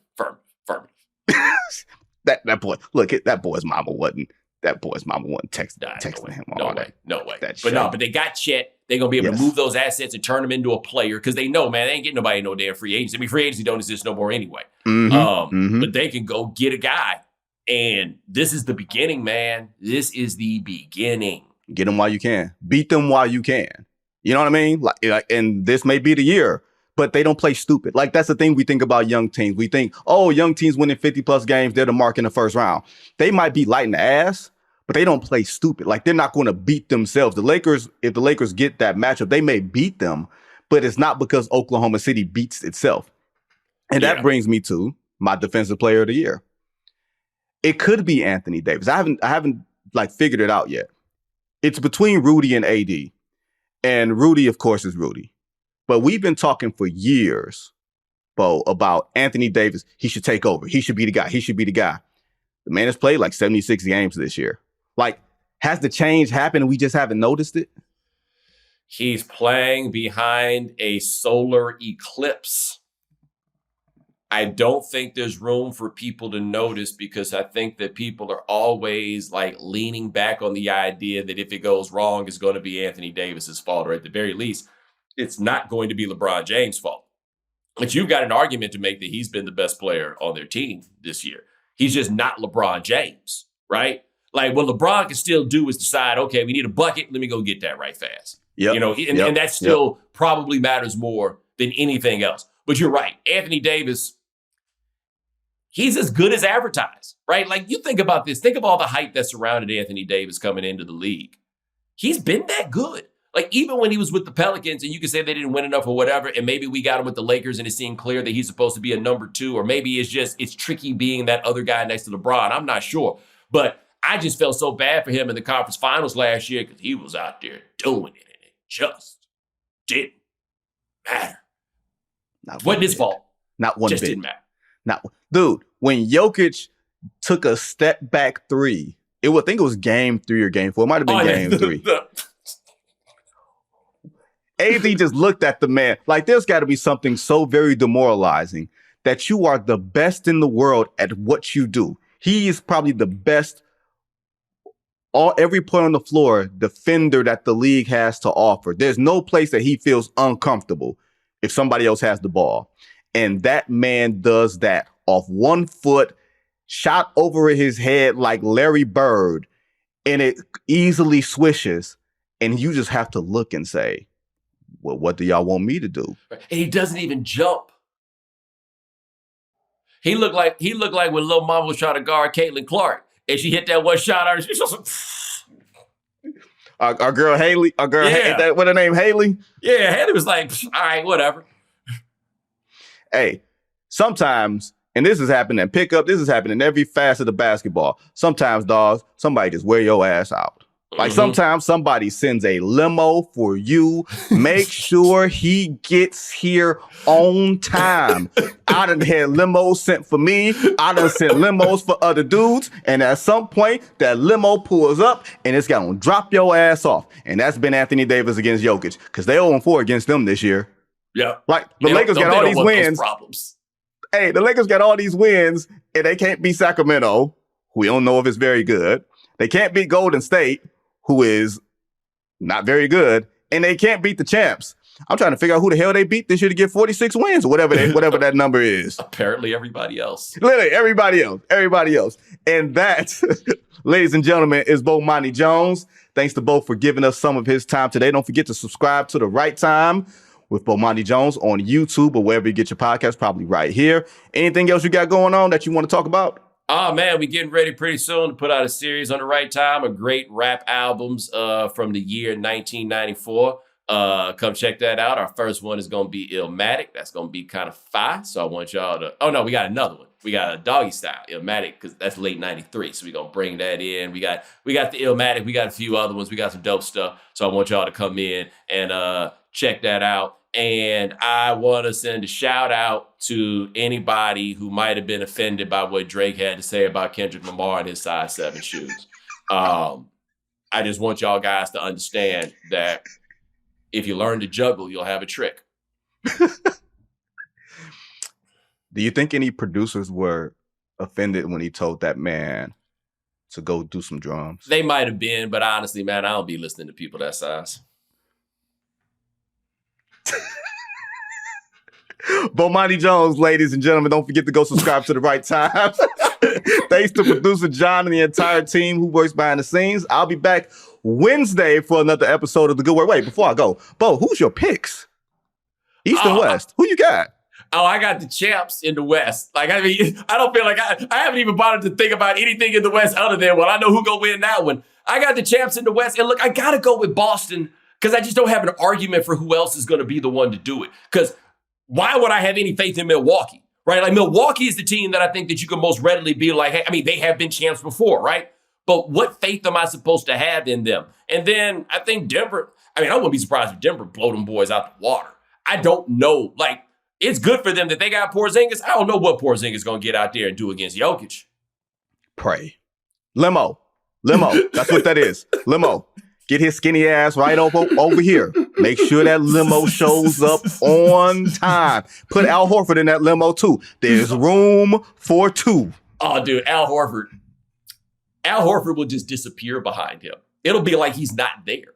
that boy. Look, that boy's mama wasn't texting him all day. No way. But they got Chet. They're going to be able to move those assets and turn them into a player because they know, man, they ain't getting nobody no damn free agency. I mean, free agency don't exist no more anyway. But they can go get a guy. And this is the beginning, man. This is the beginning. Get them while you can. Beat them while you can. You know what I mean? Like, and this may be the year, but they don't play stupid. Like, that's the thing we think about young teams. We think, young teams winning 50-plus games, they're the mark in the first round. They might be lighting the ass, but they don't play stupid. Like, they're not going to beat themselves. If the Lakers get that matchup, they may beat them, but it's not because Oklahoma City beats itself. And that brings me to my defensive player of the year. It could be Anthony Davis. I haven't figured it out yet. It's between Rudy and AD. And Rudy, of course, is Rudy. But we've been talking for years, Bo, about Anthony Davis. He should take over. He should be the guy. The man has played like 76 games this year. Like, has the change happened and we just haven't noticed it? He's playing behind a solar eclipse. I don't think there's room for people to notice because I think that people are always like leaning back on the idea that if it goes wrong, it's going to be Anthony Davis's fault, or at the very least, it's not going to be LeBron James' fault. But you've got an argument to make that he's been the best player on their team this year. He's just not LeBron James, right? Like what LeBron can still do is decide, okay, we need a bucket. Let me go get that right fast. Yep. And that still probably matters more than anything else. But you're right. Anthony Davis, he's as good as advertised, right? Like you think about this. Think of all the hype that surrounded Anthony Davis coming into the league. He's been that good. Like even when he was with the Pelicans and you could say they didn't win enough or whatever, and maybe we got him with the Lakers and it seemed clear that he's supposed to be a number 2, or maybe it's tricky being that other guy next to LeBron. I'm not sure. But I just felt so bad for him in the conference finals last year because he was out there doing it and it just didn't matter. Wasn't his fault. Not one just bit. Didn't matter. Dude, when Jokic took a step back 3, I think it was game 3 or game 4. It might have been game 3. AD just looked at the man like there's got to be something so very demoralizing that you are the best in the world at what you do. He is probably the best every point on the floor defender that the league has to offer. There's no place that he feels uncomfortable if somebody else has the ball. And that man does that off 1 foot, shot over his head like Larry Bird, and it easily swishes. And you just have to look and say, well, what do y'all want me to do? And he doesn't even jump. He looked like when Lil Mama was trying to guard Caitlin Clark, and she hit that one shot on her. She just our girl Haley, what her name, Haley? Yeah, Haley was like, all right, whatever. Hey, sometimes, and this has happened in pickup, this has happened in every facet of basketball. Sometimes, dogs, somebody just wear your ass out. Like sometimes somebody sends a limo for you. Make sure he gets here on time. I done had limos sent for me. I done sent limos for other dudes. And at some point, that limo pulls up and it's going to drop your ass off. And that's been Anthony Davis against Jokic because they 0-4 against them this year. Yeah. Like the Lakers got all these wins. Problems. Hey, the Lakers got all these wins and they can't beat Sacramento, who we don't know if it's very good. They can't beat Golden State, who is not very good, and they can't beat the champs. I'm trying to figure out who the hell they beat this year to get 46 wins, or whatever that number is. Apparently everybody else. Literally everybody else. And that, ladies and gentlemen, is Bomani Jones. Thanks to both for giving us some of his time today. Don't forget to subscribe to The Right Time with Bomani Jones on YouTube or wherever you get your podcast, probably right here. Anything else you got going on that you want to talk about? Oh, man, we're getting ready pretty soon to put out a series on The Right Time of great rap albums from the year 1994. Come check that out. Our first one is going to be Illmatic. That's going to be kind of fire. So I want y'all to... Oh, no, we got another one. We got a Doggy Style, Illmatic, because that's late 93. So we're going to bring that in. We got the Illmatic. We got a few other ones. We got some dope stuff. So I want y'all to come in and check that out. And I want to send a shout out to anybody who might have been offended by what Drake had to say about Kendrick Lamar and his size 7 shoes. I just want y'all guys to understand that if you learn to juggle, you'll have a trick. Do you think any producers were offended when he told that man to go do some drums? They might have been, but honestly, man, I don't be listening to people that size. Bomani Jones, ladies and gentlemen, don't forget to go subscribe to The Right Time. Thanks to producer John and the entire team who works behind the scenes. I'll be back Wednesday for another episode of The Good Work. Wait, before I go, Bo, who's your picks? East and West. Who you got? Oh, I got the champs in the West. Like, I mean, I don't feel like I haven't even bothered to think about anything in the West other than, well, I know who gonna win that one. I got the champs in the West. And look, I gotta go with Boston because I just don't have an argument for who else is gonna be the one to do it. Because why would I have any faith in Milwaukee, right? Like, Milwaukee is the team that I think that you can most readily be like, hey, I mean, they have been champs before, right? But what faith am I supposed to have in them? And then I think Denver, I mean, I wouldn't be surprised if Denver blow them boys out the water. I don't know. Like, it's good for them that they got Porzingis. I don't know what Porzingis is going to get out there and do against Jokic. Pray. Limo. That's what that is. Limo. Get his skinny ass right over here. Make sure that limo shows up on time. Put Al Horford in that limo too. There's room for two. Oh, dude, Al Horford. Al Horford will just disappear behind him. It'll be like he's not there.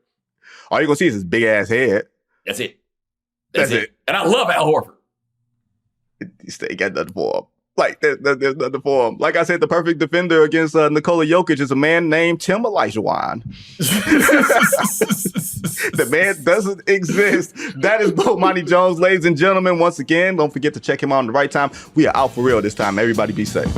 All you're going to see is his big ass head. That's it. That's it. And I love Al Horford. He still got nothing for him. Like, there's nothing for him. Like I said, the perfect defender against Nikola Jokic is a man named Tim Elijahwan. The man doesn't exist. That is Bomani Jones, ladies and gentlemen. Once again, don't forget to check him out on the right time. We are out for real this time. Everybody be safe.